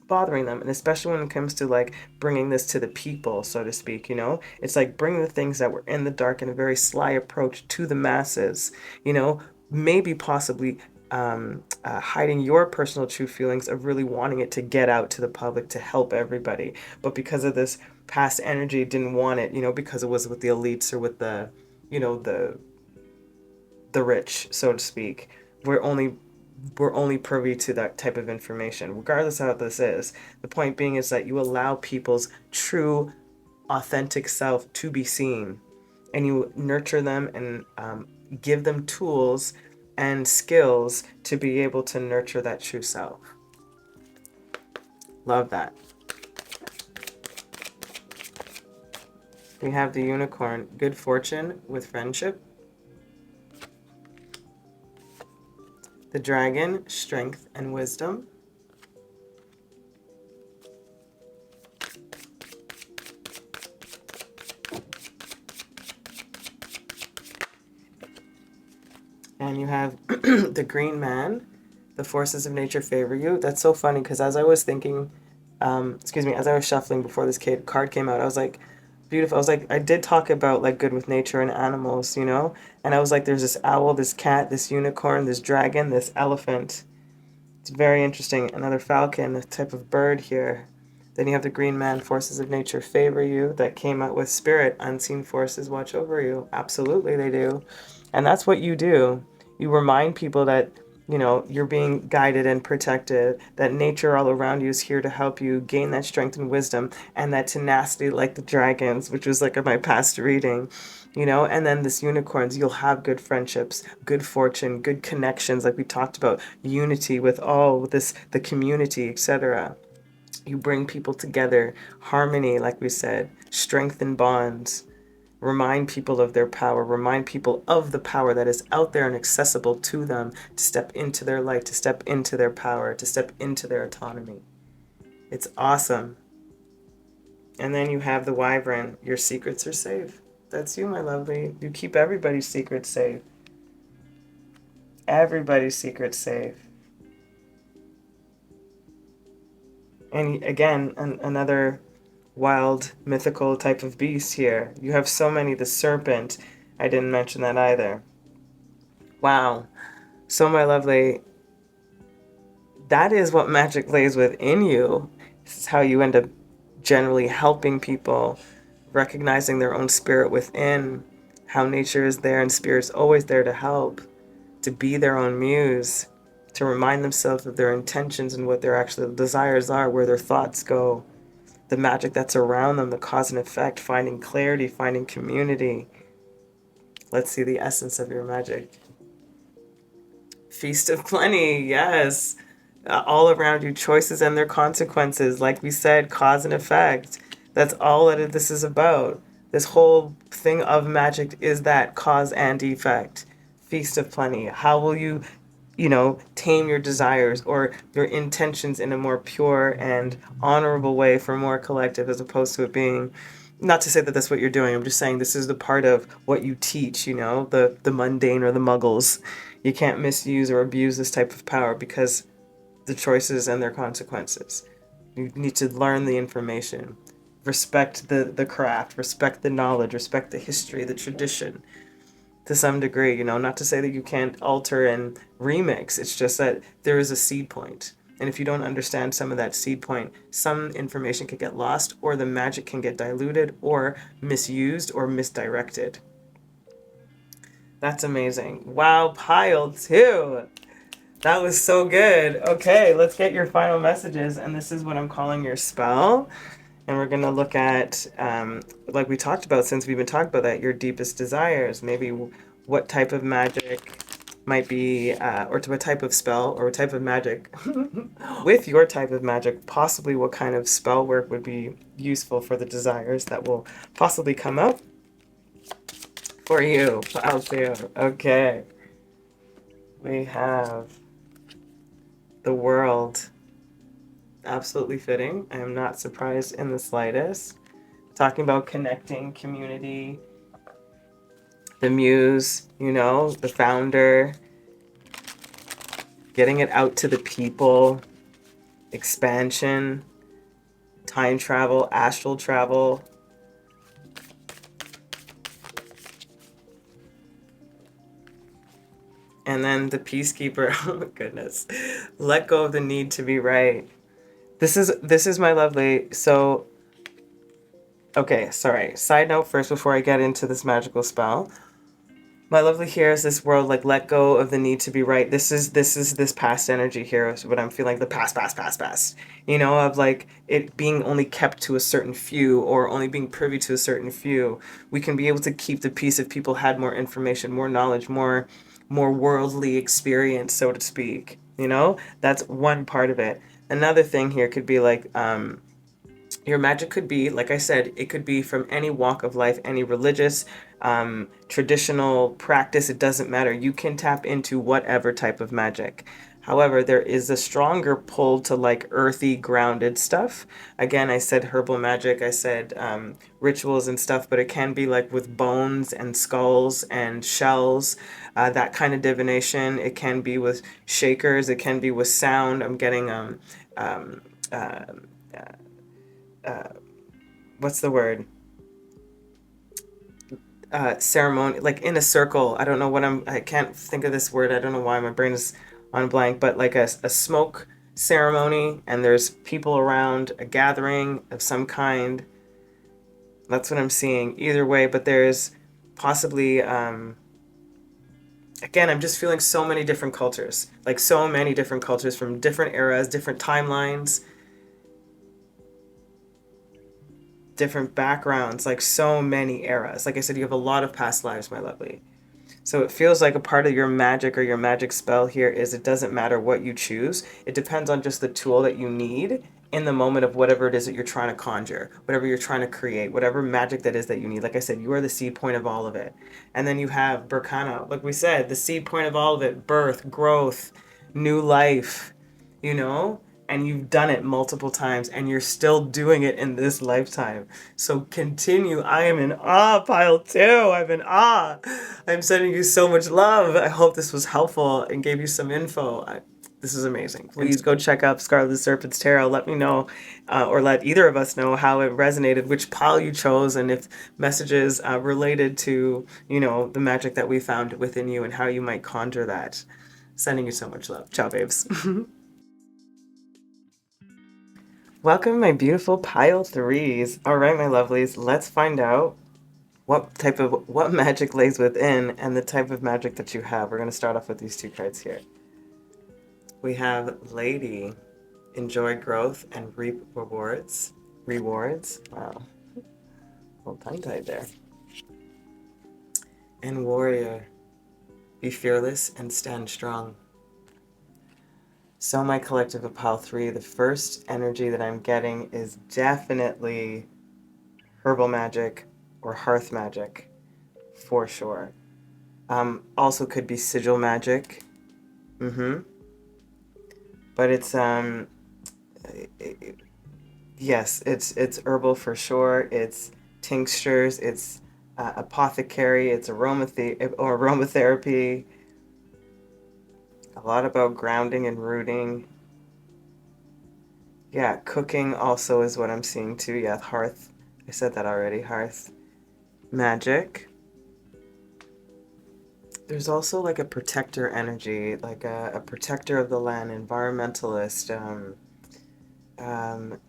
bothering them. And especially when it comes to like bringing this to the people, so to speak, you know, it's like bringing the things that were in the dark in a very sly approach to the masses, you know, maybe possibly hiding your personal true feelings of really wanting it to get out to the public to help everybody. But because of this past energy, didn't want it, you know, because it was with the elites or with the, you know, the rich, so to speak. We're only privy to that type of information, regardless of how this is. The point being is that you allow people's true, authentic self to be seen, and you nurture them and give them tools and skills to be able to nurture that true self. Love that. We have the unicorn, good fortune with friendship. The dragon, strength and wisdom. And you have the green man, the forces of nature favor you. That's so funny because as I was thinking, as I was shuffling before this card came out, I was like, beautiful. I was like, I did talk about like good with nature and animals, you know? And I was like, there's this owl, this cat, this unicorn, this dragon, this elephant. It's very interesting. Another falcon, a type of bird here. Then you have the green man, forces of nature favor you. That came out with spirit, unseen forces watch over you. Absolutely they do. And that's what you do. You remind people that, you know, you're being guided and protected, that nature all around you is here to help you gain that strength and wisdom and that tenacity like the dragons, which was like my past reading, you know. And then this unicorns, you'll have good friendships, good fortune, good connections, like we talked about, unity with all this, the community, etc. You bring people together, harmony, like we said, strengthen bonds. Remind people of their power. Remind people of the power that is out there and accessible to them to step into their light, to step into their power, to step into their autonomy. It's awesome. And then you have the wyvern. Your secrets are safe. That's you, my lovely. You keep everybody's secrets safe. Everybody's secrets safe. And again, another wild, mythical type of beast here. You have so many. The serpent. I didn't mention that either. Wow. So, my lovely, that is what magic lays within you. This is how you end up generally helping people, recognizing their own spirit within, how nature is there and spirit's always there to help, to be their own muse, to remind themselves of their intentions and what their actual desires are, where their thoughts go, the magic that's around them, the cause and effect, finding clarity, finding community. Let's see the essence of your magic. Feast of plenty, yes. All around you, choices and their consequences. Like we said, cause and effect. That's all that this is about. This whole thing of magic is that cause and effect. Feast of plenty. How will you, you know, tame your desires or your intentions in a more pure and honorable way for more collective, as opposed to it being, not to say that that's what you're doing. I'm just saying this is the part of what you teach, you know, the mundane or the muggles. You can't misuse or abuse this type of power because the choices and their consequences. You need to learn the information, respect the craft, respect the knowledge, respect the history, the tradition, to some degree, you know, not to say that you can't alter and remix. It's just that there is a seed point. And if you don't understand some of that seed point, some information can get lost, or the magic can get diluted or misused or misdirected. That's amazing. Wow, pile 2. That was so good. Okay, let's get your final messages. And this is what I'm calling your spell. And we're going to look at, like we talked about, since we've been talking about that, your deepest desires. Maybe what type of magic might be, or to what type of spell or what type of magic with your type of magic, possibly what kind of spell work would be useful for the desires that will possibly come up for you. Pile 2. Okay. We have the world. Absolutely fitting. I am not surprised in the slightest. Talking about connecting, community, the muse, the founder, getting it out to the people, expansion, time travel, astral travel. And then the peacekeeper, oh my goodness, let go of the need to be right. This is my lovely. So, okay, sorry. Side note first before I get into this magical spell. My lovely here is this world, like, let go of the need to be right. This is this past energy here is what I'm feeling, the past. Of like it being only kept to a certain few or only being privy to a certain few. We can be able to keep the peace if people had more information, more knowledge, more worldly experience, so to speak. That's one part of it. Another thing here could be like, your magic could be, like I said, it could be from any walk of life, any religious, traditional practice. It doesn't matter. You can tap into whatever type of magic. However, there is a stronger pull to like earthy, grounded stuff. Again, I said herbal magic, I said rituals and stuff, but it can be like with bones and skulls and shells, that kind of divination. It can be with shakers. It can be with sound. I'm getting um, uh, what's the word? Ceremony, like in a circle. I don't know what I can't think of this word. I don't know why my brain is on blank, but like a smoke ceremony, and there's people around, a gathering of some kind. That's what I'm seeing either way, but there's possibly, again, I'm just feeling so many different cultures, like so many different cultures from different eras, different timelines, different backgrounds, like so many eras. Like I said, you have a lot of past lives, my lovely. So it feels like a part of your magic or your magic spell here is it doesn't matter what you choose. It depends on just the tool that you need in the moment of whatever it is that you're trying to conjure, whatever you're trying to create, whatever magic that is that you need. Like I said, you are the seed point of all of it. And then you have Berkana, like we said, the seed point of all of it, birth, growth, new life, you know? And you've done it multiple times and you're still doing it in this lifetime. So continue. I am in awe, pile 2. I'm in awe. I'm sending you so much love. I hope this was helpful and gave you some info. This is amazing. Please go check out Scarlet Serpent's Tarot. Let me know, or let either of us know how it resonated, which pile you chose, and if messages related to, the magic that we found within you and how you might conjure that. Sending you so much love. Ciao, babes. Welcome, my beautiful pile 3s. All right, my lovelies, let's find out what magic lays within and the type of magic that you have. We're going to start off with these 2 cards here. We have Lady, enjoy growth and reap rewards. Wow, a little tongue-tied there. And Warrior, be fearless and stand strong. So my collective of pile 3, the first energy that I'm getting is definitely herbal magic or hearth magic, for sure. Also could be sigil magic. But it's yes, it's herbal for sure. It's tinctures. It's apothecary. It's aromatherapy. A lot about grounding and rooting. Yeah, cooking also is what I'm seeing too. Yeah, hearth. I said that already. Hearth magic. There's also like a protector energy, like a protector of the land, environmentalist,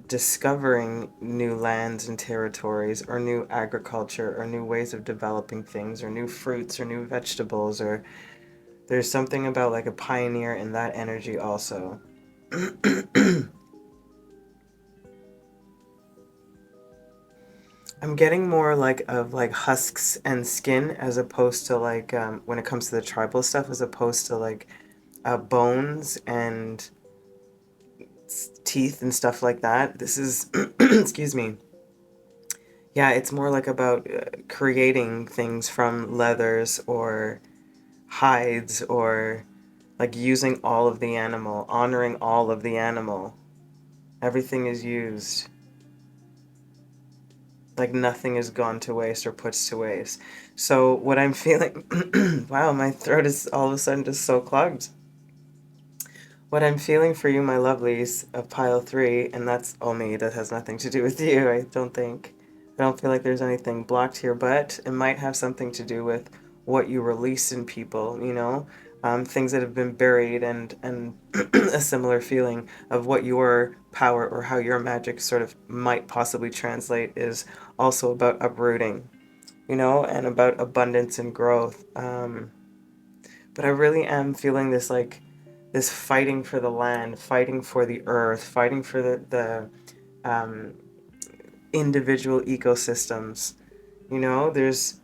discovering new lands and territories, or new agriculture, or new ways of developing things, or new fruits, or new vegetables, or there's something about like a pioneer in that energy also. I'm getting more like of like husks and skin as opposed to like when it comes to the tribal stuff, as opposed to like bones and teeth and stuff like that. This is, excuse me. Yeah, it's more like about creating things from leathers or hides, or like using all of the animal, honoring all of the animal. Everything is used. Like nothing is gone to waste or puts to waste. So what I'm feeling, wow, my throat is all of a sudden just so clogged. What I'm feeling for you, my lovelies, of pile 3, and that's all me, that has nothing to do with you, I don't think. I don't feel like there's anything blocked here, but it might have something to do with what you release in people, you know? Things that have been buried, and a similar feeling of what your power or how your magic sort of might possibly translate is also about uprooting, you know, and about abundance and growth. But I really am feeling this like this fighting for the land, fighting for the earth, fighting for the individual ecosystems. You know, there's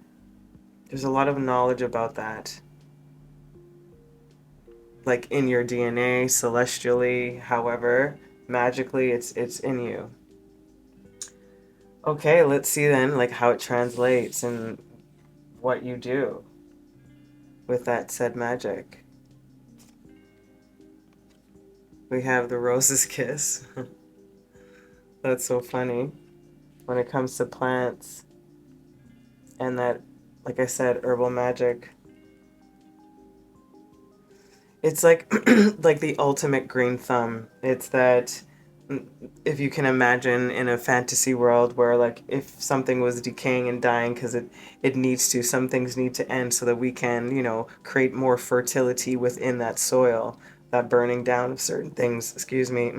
a lot of knowledge about that, like in your DNA, celestially, however, magically, it's in you. Okay, let's see then, like how it translates and what you do with that said magic. We have the rose's kiss. That's so funny. When it comes to plants and that, like I said, herbal magic, it's like like the ultimate green thumb. It's that, if you can imagine in a fantasy world where like if something was decaying and dying because it needs to, some things need to end so that we can, you know, create more fertility within that soil, that burning down of certain things, excuse me.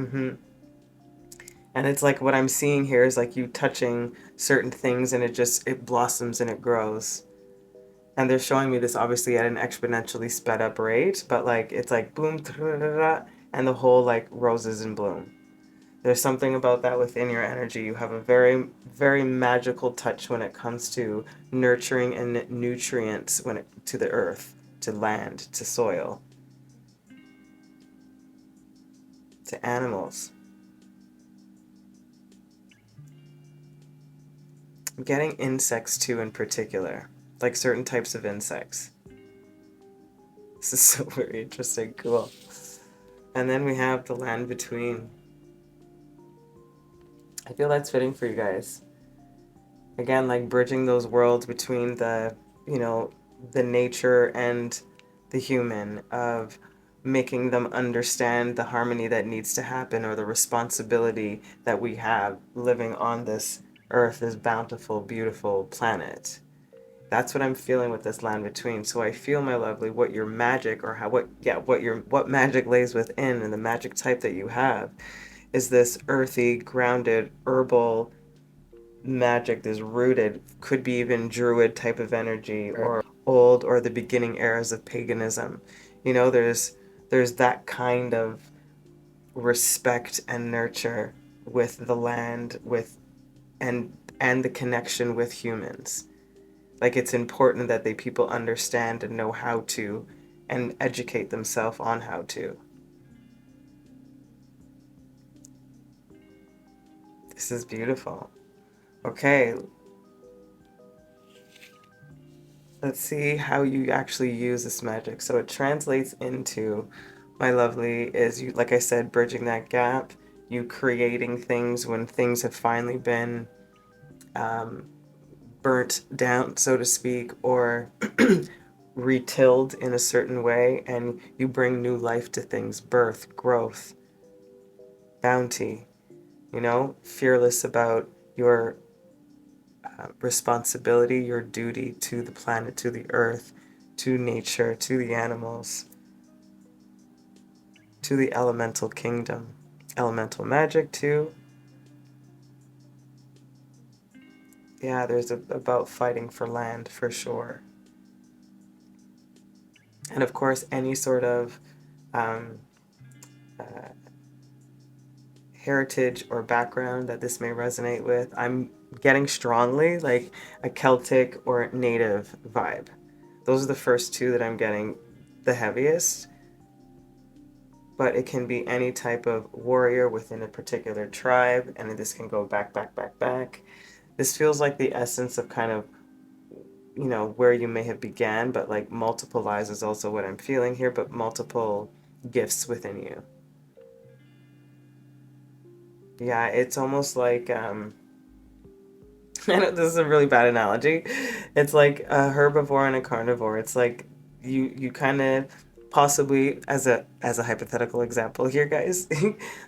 And it's like what I'm seeing here is like you touching certain things and it blossoms and it grows. And they're showing me this obviously at an exponentially sped up rate, but like it's like boom, and the whole like roses in bloom. There's something about that within your energy. You have a very, very magical touch when it comes to nurturing and nutrients when it to the earth, to land, to soil, to animals. I'm getting insects too in particular, like certain types of insects. This is so very interesting, cool. And then we have the land between. I feel that's fitting for you guys. Again, like bridging those worlds between the, you know, the nature and the human, of making them understand the harmony that needs to happen, or the responsibility that we have living on this earth, this bountiful, beautiful planet. That's what I'm feeling with this land between. So I feel, my lovely, what your magic, or how what magic lays within, and the magic type that you have is this earthy, grounded, herbal magic, this rooted, could be even druid type of energy, or old, or the beginning eras of paganism. You know, there's that kind of respect and nurture with the land, with and the connection with humans. Like it's important that people understand and know how to, and educate themselves on how to. This is beautiful. Okay, let's see how you actually use this magic. So it translates into, my lovely, is you, like I said, bridging that gap, you creating things when things have finally been um, burnt down, so to speak, or retilled in a certain way, and you bring new life to things, birth, growth, bounty, you know, fearless about your responsibility, your duty to the planet, to the earth, to nature, to the animals, to the elemental kingdom. Elemental magic too. Yeah, there's about fighting for land for sure. And of course, any sort of um, uh, heritage or background that this may resonate with. I'm getting strongly like a Celtic or native vibe. Those are the first two that I'm getting the heaviest. But it can be any type of warrior within a particular tribe, and this can go back, back, back, back. This feels like the essence of kind of, you know, where you may have began, but like multiple lives is also what I'm feeling here, but multiple gifts within you. Yeah, it's almost like, I know this is a really bad analogy. It's like a herbivore and a carnivore. It's like you kind of possibly as a hypothetical example here, guys,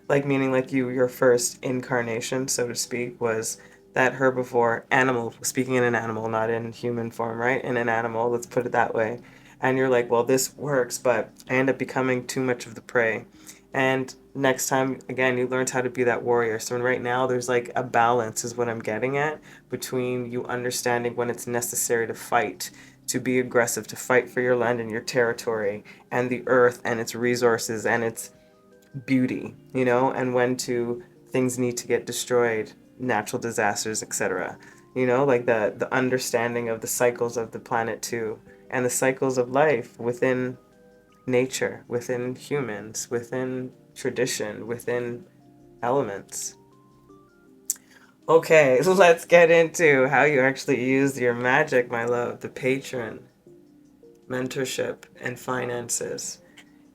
like meaning like your first incarnation, so to speak, was that herbivore animal, speaking in an animal, not in human form, right? In an animal, let's put it that way. And you're like, well, this works, but I end up becoming too much of the prey. And next time, again, you learned how to be that warrior. So right now, there's like a balance, is what I'm getting at, between you understanding when it's necessary to fight, to be aggressive, to fight for your land and your territory, and the earth and its resources and its beauty, you know, and when to things need to get destroyed, natural disasters, etc. You know, like the understanding of the cycles of the planet too, and the cycles of life within nature, within humans, within tradition, within elements. Okay, let's get into how you actually use your magic, my love. The patron, mentorship, and finances.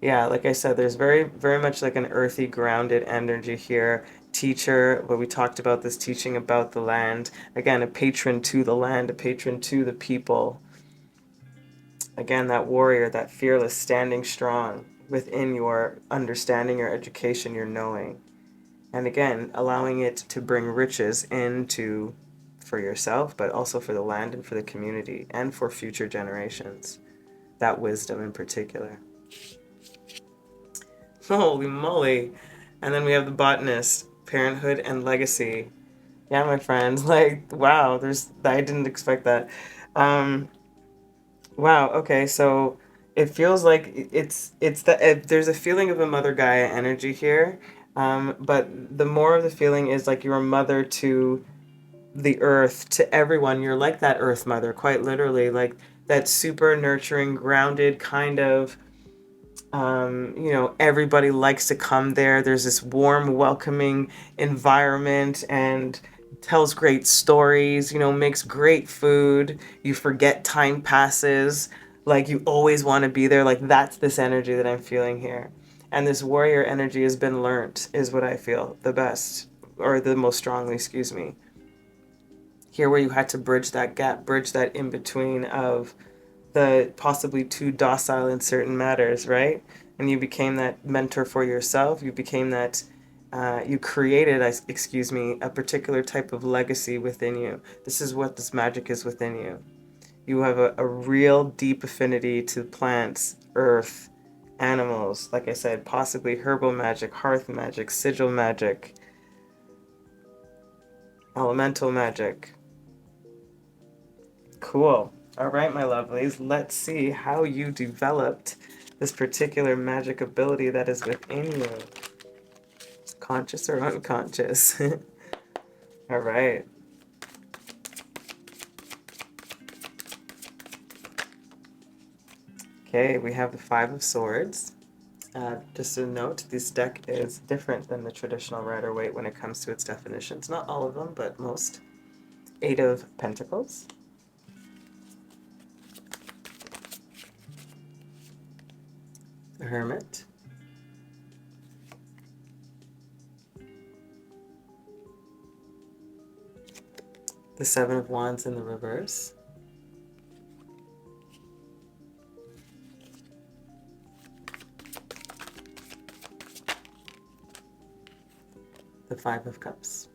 Yeah, like I said, there's very, very much like an earthy, grounded energy here. Teacher, but we talked about this, teaching about the land. Again, a patron to the land, a patron to the people. Again, that warrior, that fearless, standing strong within your understanding, your education, your knowing. And again, allowing it to bring riches into for yourself, but also for the land and for the community and for future generations. That wisdom in particular. Holy moly. And then we have the botanist, parenthood and legacy. Yeah, my friends, like, wow, I didn't expect that. Wow, okay, so it feels like there's a feeling of a Mother Gaia energy here. But the more of the feeling is like you're a mother to the earth, to everyone. You're like that earth mother, quite literally, like that super nurturing, grounded kind of, you know, everybody likes to come there. There's this warm, welcoming environment and tells great stories, you know, makes great food. You forget time passes. Like you always want to be there. Like that's this energy that I'm feeling here. And this warrior energy has been learnt, is what I feel the best, or the most strongly, excuse me. Here where you had to bridge that gap, bridge that in between of the possibly too docile in certain matters, right? And you became that mentor for yourself. You became that, you created, excuse me, a particular type of legacy within you. This is what this magic is within you. You have a real deep affinity to plants, earth, animals, like I said, possibly herbal magic, hearth magic, sigil magic, elemental magic. Cool. All right, my lovelies, let's see how you developed this particular magic ability that is within you. Conscious or unconscious? All right. Okay, we have the Five of Swords. Just a note, this deck is different than the traditional Rider-Waite when it comes to its definitions. Not all of them, but most. Eight of Pentacles. The Hermit. The Seven of Wands in the reverse. The Five of Cups.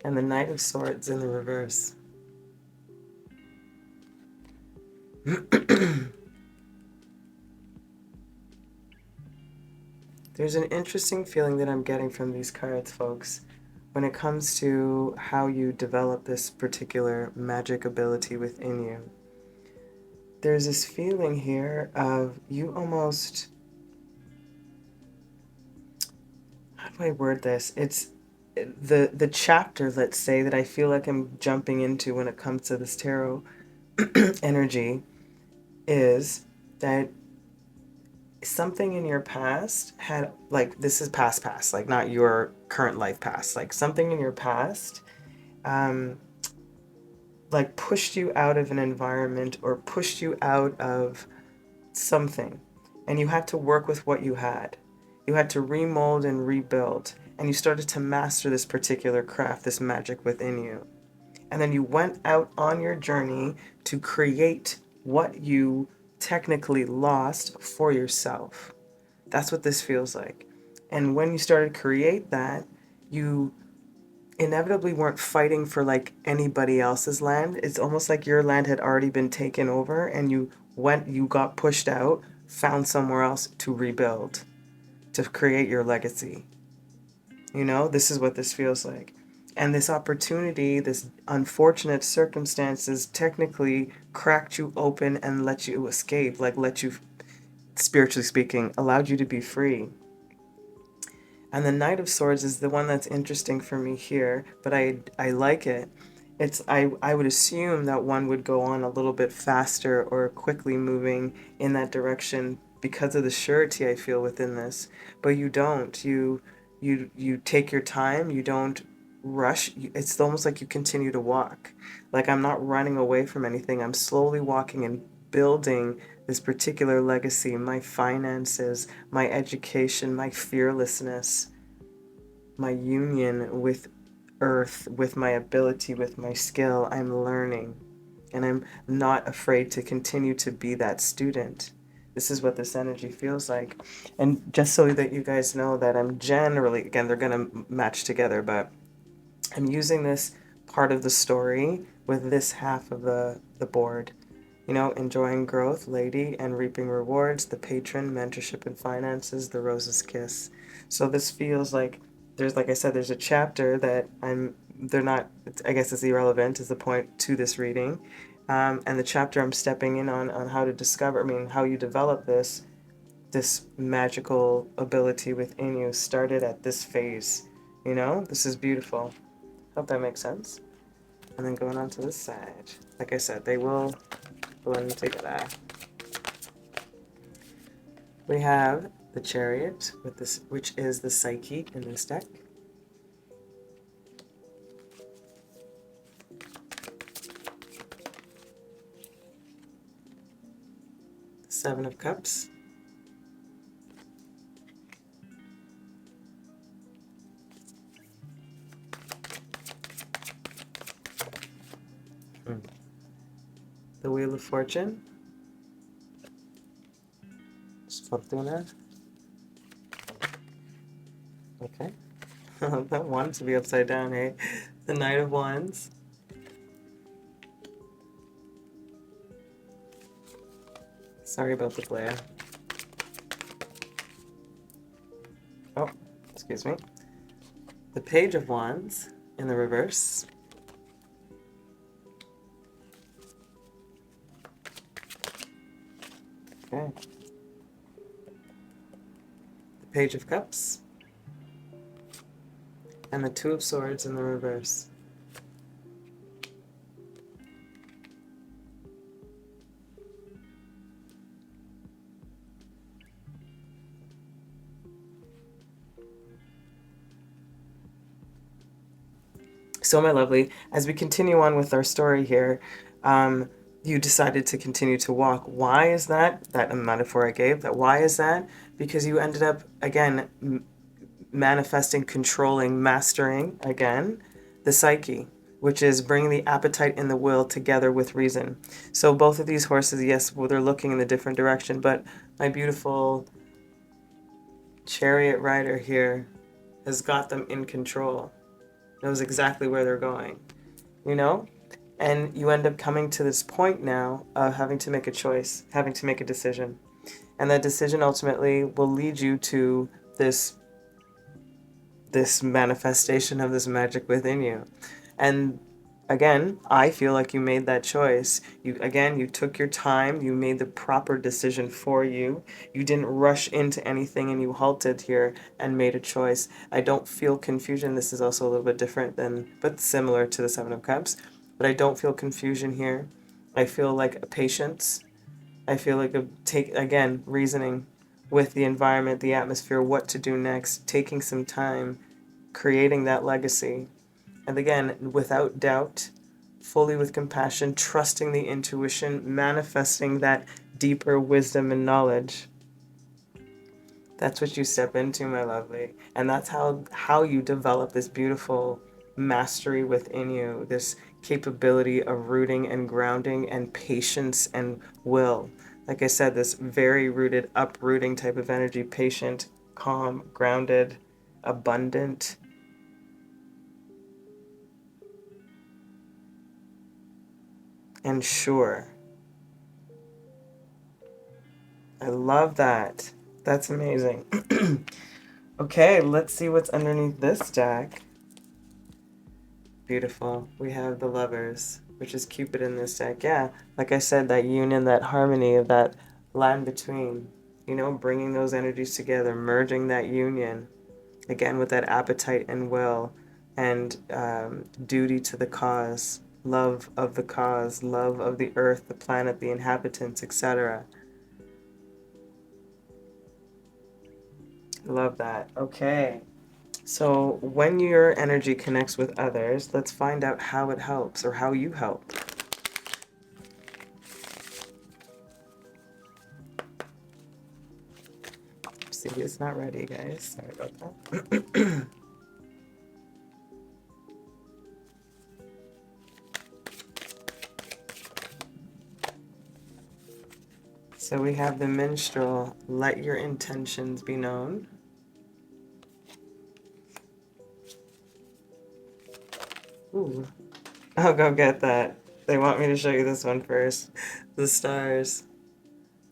And the Knight of Swords in the reverse. There's an interesting feeling that I'm getting from these cards, folks. when it comes to how you develop this particular magic ability within you, there's this feeling here of you almost, how do I word this? It's the chapter, let's say, that I feel like I'm jumping into when it comes to this tarot energy is that something in your past had, like, this is past, like not your current life past, like something in your past like pushed you out of an environment or pushed you out of something, and you had to work with what you had. You had to remold and rebuild, and you started to master this particular craft, this magic within you. And then you went out on your journey to create what you technically lost for yourself. That's what this feels like. And when you started to create that, you inevitably weren't fighting for like anybody else's land. It's almost like your land had already been taken over, and you got pushed out, found somewhere else to rebuild, to create your legacy. You know, this is what this feels like. And this opportunity, this unfortunate circumstances technically cracked you open and let you escape, like let you, spiritually speaking, allowed you to be free. And the Knight of Swords is the one that's interesting for me here, but I like it. I would assume that one would go on a little bit faster or quickly moving in that direction because of the surety I feel within this. But you don't. You take your time. You don't rush. It's almost like you continue to walk. Like I'm not running away from anything. I'm slowly walking and building this particular legacy, my finances, my education, my fearlessness, my union with earth, with my ability, with my skill. I'm learning, and I'm not afraid to continue to be that student. This is what this energy feels like. And just so that you guys know that I'm generally, again, they're going to match together, but I'm using this part of the story with this half of the board. You know, enjoying growth, lady, and reaping rewards, the patron, mentorship and finances, the rose's kiss. So this feels like there's, like I said, there's a chapter that they're not, I guess it's irrelevant is the point to this reading. And the chapter I'm stepping in on how to discover, how you develop this magical ability within you started at this phase. You know, this is beautiful. Hope that makes sense. And then going on to this side, like I said, they will blend together. We have the Chariot with this, which is the Psyche in this deck. The Seven of Cups. The Wheel of Fortune. Fortuna. Okay. That one to be upside down, hey? The Knight of Wands. Sorry about the glare. Oh, excuse me. The Page of Wands in the reverse. Okay. The Page of Cups. And the Two of Swords in the reverse. So, my lovely, as we continue on with our story here, you decided to continue to walk. Why is that? That metaphor I gave, that why is that? Because you ended up, again, manifesting, controlling, mastering, again, the psyche, which is bringing the appetite and the will together with reason. So both of these horses, yes, well, they're looking in a different direction, but my beautiful chariot rider here has got them in control, knows exactly where they're going, you know? And you end up coming to this point now of having to make a choice, having to make a decision. And that decision ultimately will lead you to this this manifestation of this magic within you. And again, I feel like you made that choice. You took your time, you made the proper decision for you. You didn't rush into anything and you halted here and made a choice. I don't feel confusion. This is also a little bit different but similar to the Seven of Cups. But I don't feel confusion here. I feel like a patience. I feel like reasoning with the environment, the atmosphere, what to do next, taking some time, creating that legacy. And again, without doubt, fully with compassion, trusting the intuition, manifesting that deeper wisdom and knowledge. That's what you step into, my lovely. And that's how you develop this beautiful mastery within you, this capability of rooting and grounding and patience and will. Like I said, this very rooted, uprooting type of energy, patient, calm, grounded, abundant. And sure. I love that. That's amazing. Okay, let's see what's underneath this deck. Beautiful. We have the Lovers, which is Cupid in this deck. Yeah, like I said, that union, that harmony of that land between, bringing those energies together, merging that union, again, with that appetite and will and duty to the cause, love of the cause, love of the earth, the planet, the inhabitants, etc. Love that. Okay. So when your energy connects with others, let's find out how it helps or how you help. See, it's not ready, guys. Sorry about that. So we have the Minstrel, let your intentions be known. Ooh, I'll go get that. They want me to show you this one first. The Stars,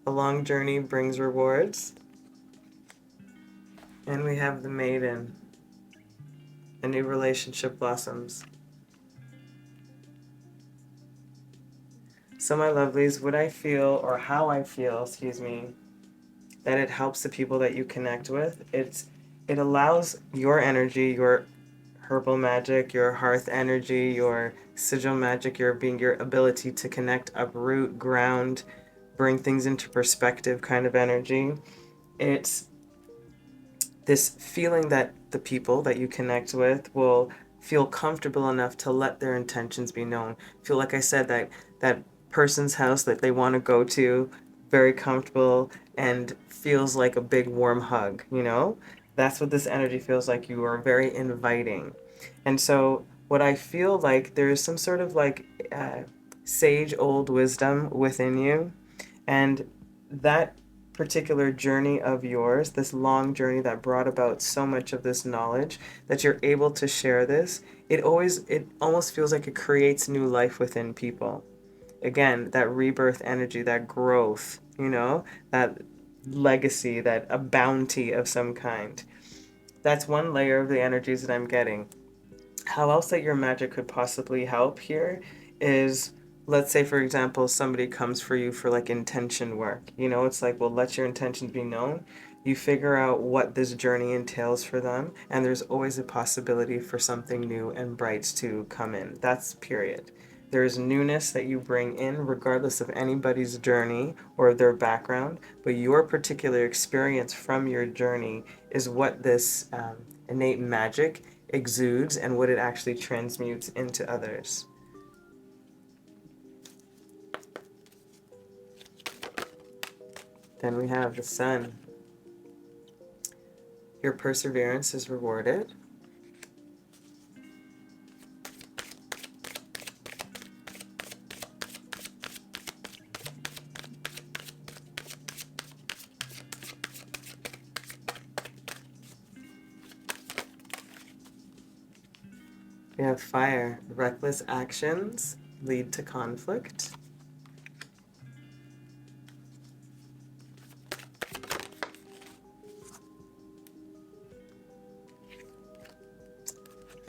a long journey brings rewards. And we have the Maiden, a new relationship blossoms. So my lovelies, what I feel, or how I feel, excuse me, that it helps the people that you connect with, it allows your energy, your herbal magic, your hearth energy, your sigil magic, your ability to connect, uproot, ground, bring things into perspective kind of energy. It's this feeling that the people that you connect with will feel comfortable enough to let their intentions be known. Feel like I said, that person's house that they want to go to, very comfortable and feels like a big warm hug, That's what this energy feels like. You are very inviting. And so what I feel like there is some sort of sage old wisdom within you, and that particular journey of yours, this long journey that brought about so much of this knowledge, that you're able to share this, it almost feels like it creates new life within people. Again, that rebirth energy, that growth, that legacy, that a bounty of some kind. That's one layer of the energies that I'm getting. How else that your magic could possibly help here is, let's say, for example, somebody comes for you for intention work. It's like, well, let your intentions be known. You figure out what this journey entails for them, and there's always a possibility for something new and bright to come in. That's period. There is newness that you bring in regardless of anybody's journey or their background, but your particular experience from your journey is what this innate magic exudes and what it actually transmutes into others. Then we have the Sun. Your perseverance is rewarded. We have Fire. Reckless actions lead to conflict.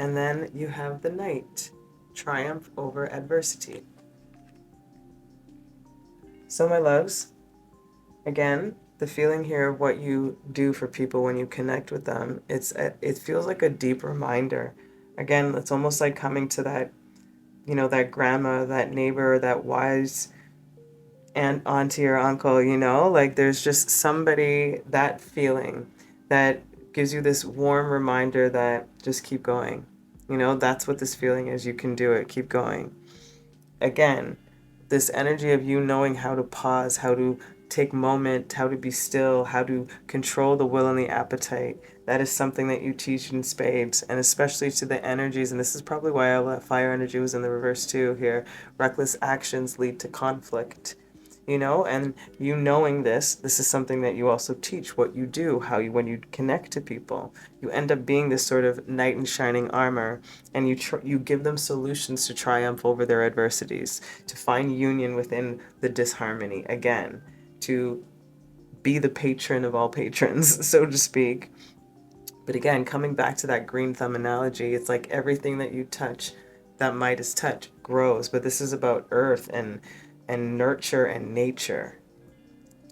And then you have the Knight, triumph over adversity. So my loves, again, the feeling here of what you do for people when you connect with them, it feels like a deep reminder. Again, it's almost like coming to that, that grandma, that neighbor, that wise auntie or uncle, like there's just somebody, that feeling that gives you this warm reminder that just keep going. That's what this feeling is. You can do it. Keep going. Again, this energy of you knowing how to pause, how to take moment, how to be still, how to control the will and the appetite. That is something that you teach in spades, and especially to the energies, and this is probably why all that fire energy was in the reverse too here. Reckless actions lead to conflict. And knowing this is something that you also teach, what you do, when you connect to people, you end up being this sort of knight in shining armor, and you give them solutions to triumph over their adversities, to find union within the disharmony, again, to be the patron of all patrons, so to speak. But again, coming back to that green thumb analogy, it's like everything that you touch, that Midas touch, grows. But this is about earth and nurture and nature,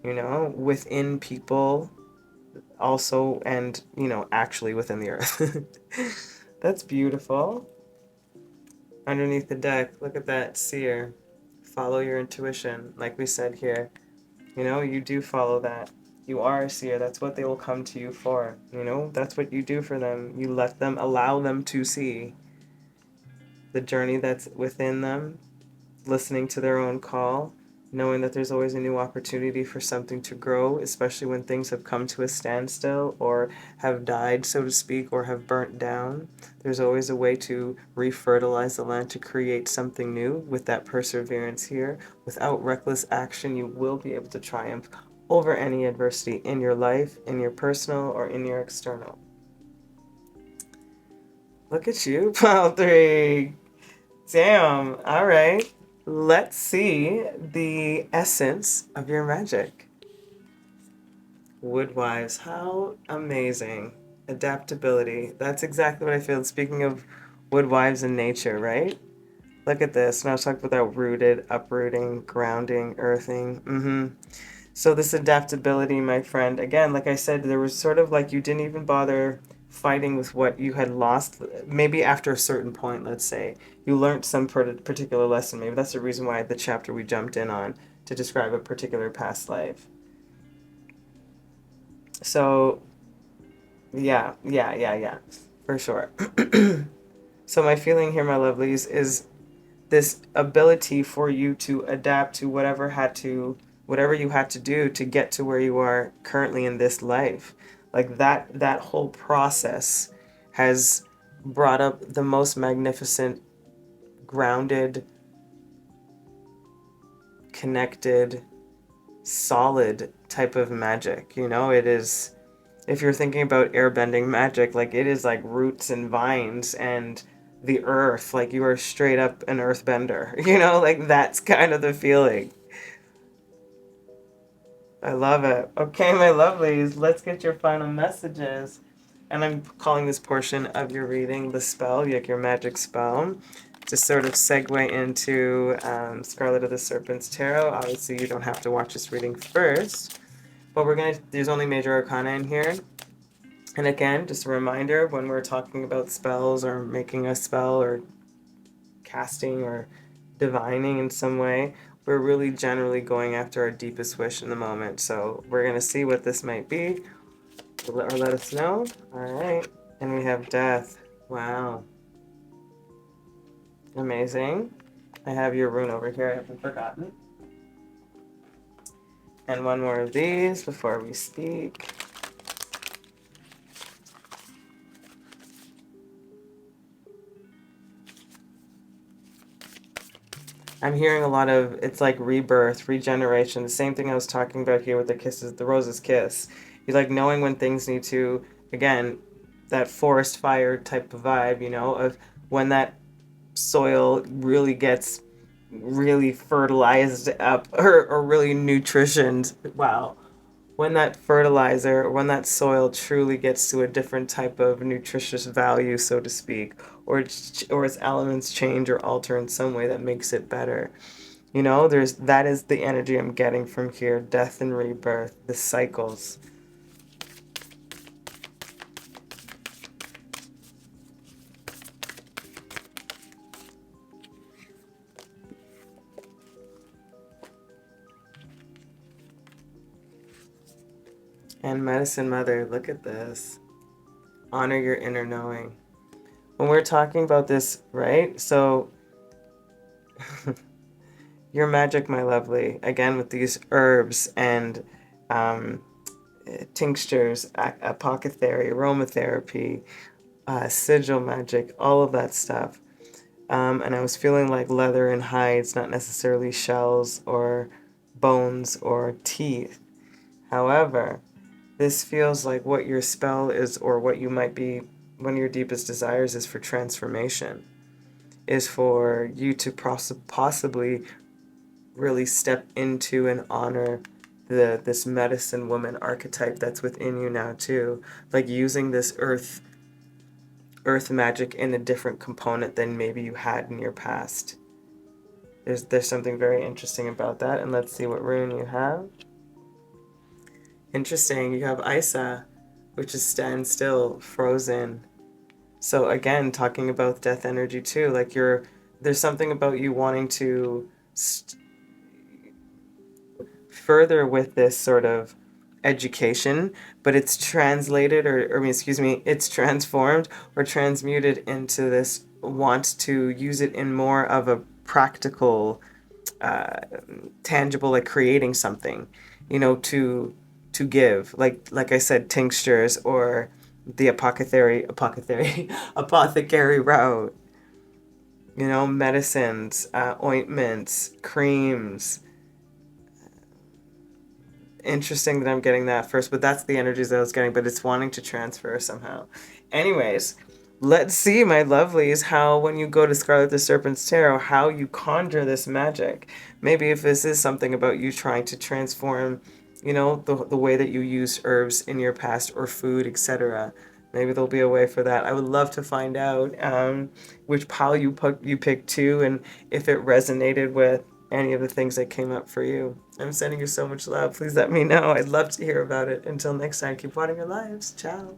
within people also, and, actually within the earth. That's beautiful. Underneath the deck, look at that seer. Follow your intuition, like we said here. You do follow that. You are a seer. That's what they will come to you for. That's what you do for them. You allow them to see the journey that's within them, listening to their own call, knowing that there's always a new opportunity for something to grow, especially when things have come to a standstill or have died, so to speak, or have burnt down. There's always a way to refertilize the land to create something new with that perseverance here. Without reckless action, you will be able to triumph over any adversity in your life, in your personal, or in your external. Look at you, pile 3. Damn. All right. Let's see the essence of your magic. Woodwives, how amazing. Adaptability. That's exactly what I feel. Speaking of woodwives and nature, right? Look at this. Now talk about rooted, uprooting, grounding, earthing. So this adaptability, my friend, again, like I said, there was sort of like you didn't even bother fighting with what you had lost. Maybe after a certain point, let's say, you learned some particular lesson. Maybe that's the reason why the chapter we jumped in on to describe a particular past life. So, yeah, for sure. So my feeling here, my lovelies, is this ability for you to adapt to whatever you had to do to get to where you are currently in this life. Like that whole process has brought up the most magnificent, grounded, connected, solid type of magic. It is, if you're thinking about airbending magic, like it is like roots and vines and the earth, like you are straight up an earthbender, like that's kind of the feeling. I love it. Okay, my lovelies, let's get your final messages. And I'm calling this portion of your reading the spell, like your magic spell, to sort of segue into Scarlet of the Serpent's Tarot. Obviously, you don't have to watch this reading first, but there's only major arcana in here. And again, just a reminder, when we're talking about spells or making a spell or casting or divining in some way, we're really generally going after our deepest wish in the moment. So we're going to see what this might be, or let us know. All right. And we have death. Wow. Amazing. I have your rune over here. I haven't forgotten. And one more of these before we speak. I'm hearing a lot of, it's like rebirth, regeneration, the same thing I was talking about here with the rose's kiss. You like knowing when things need to, again, that forest fire type of vibe, of when that soil really gets really fertilized up or really nutritioned. Wow. when that fertilizer or when that soil truly gets to a different type of nutritious value, so to speak, or its elements change or alter in some way that makes it better. You know, that is the energy I'm getting from here. Death and rebirth, the cycles. And medicine mother, look at this. Honor your inner knowing. When we're talking about this, right? So your magic, my lovely, again with these herbs and um, tinctures, apothecary, aromatherapy, sigil magic, all of that stuff. And I was feeling like leather and hides, not necessarily shells or bones or teeth. However, this feels like what your spell is, or what you might be, one of your deepest desires is for transformation, is for you to possibly really step into and honor this medicine woman archetype that's within you now too, like using this earth magic in a different component than maybe you had in your past. There's something very interesting about that. And let's see what rune you have. Interesting, you have Isa, which is stand still, frozen. So again, talking about death energy too, like there's something about you wanting to further with this sort of education, but it's translated, or I mean, excuse me, it's transformed or transmuted into this want to use it in more of a practical, tangible, like creating something, you know, to give, like I said, tinctures or the apothecary route, you know, medicines, ointments, creams. Interesting that I'm getting that first, but that's the energies that I was getting, but it's wanting to transfer somehow. Anyways, let's see, my lovelies, how when you go to Scarlet the Serpent's Tarot, how you conjure this magic. Maybe if this is something about you trying to transform, you know, the way that you use herbs in your past or food, etc. Maybe there'll be a way for that. I would love to find out which pile you picked too, and if it resonated with any of the things that came up for you. I'm sending you so much love. Please let me know. I'd love to hear about it. Until next time, keep watering your lives. Ciao.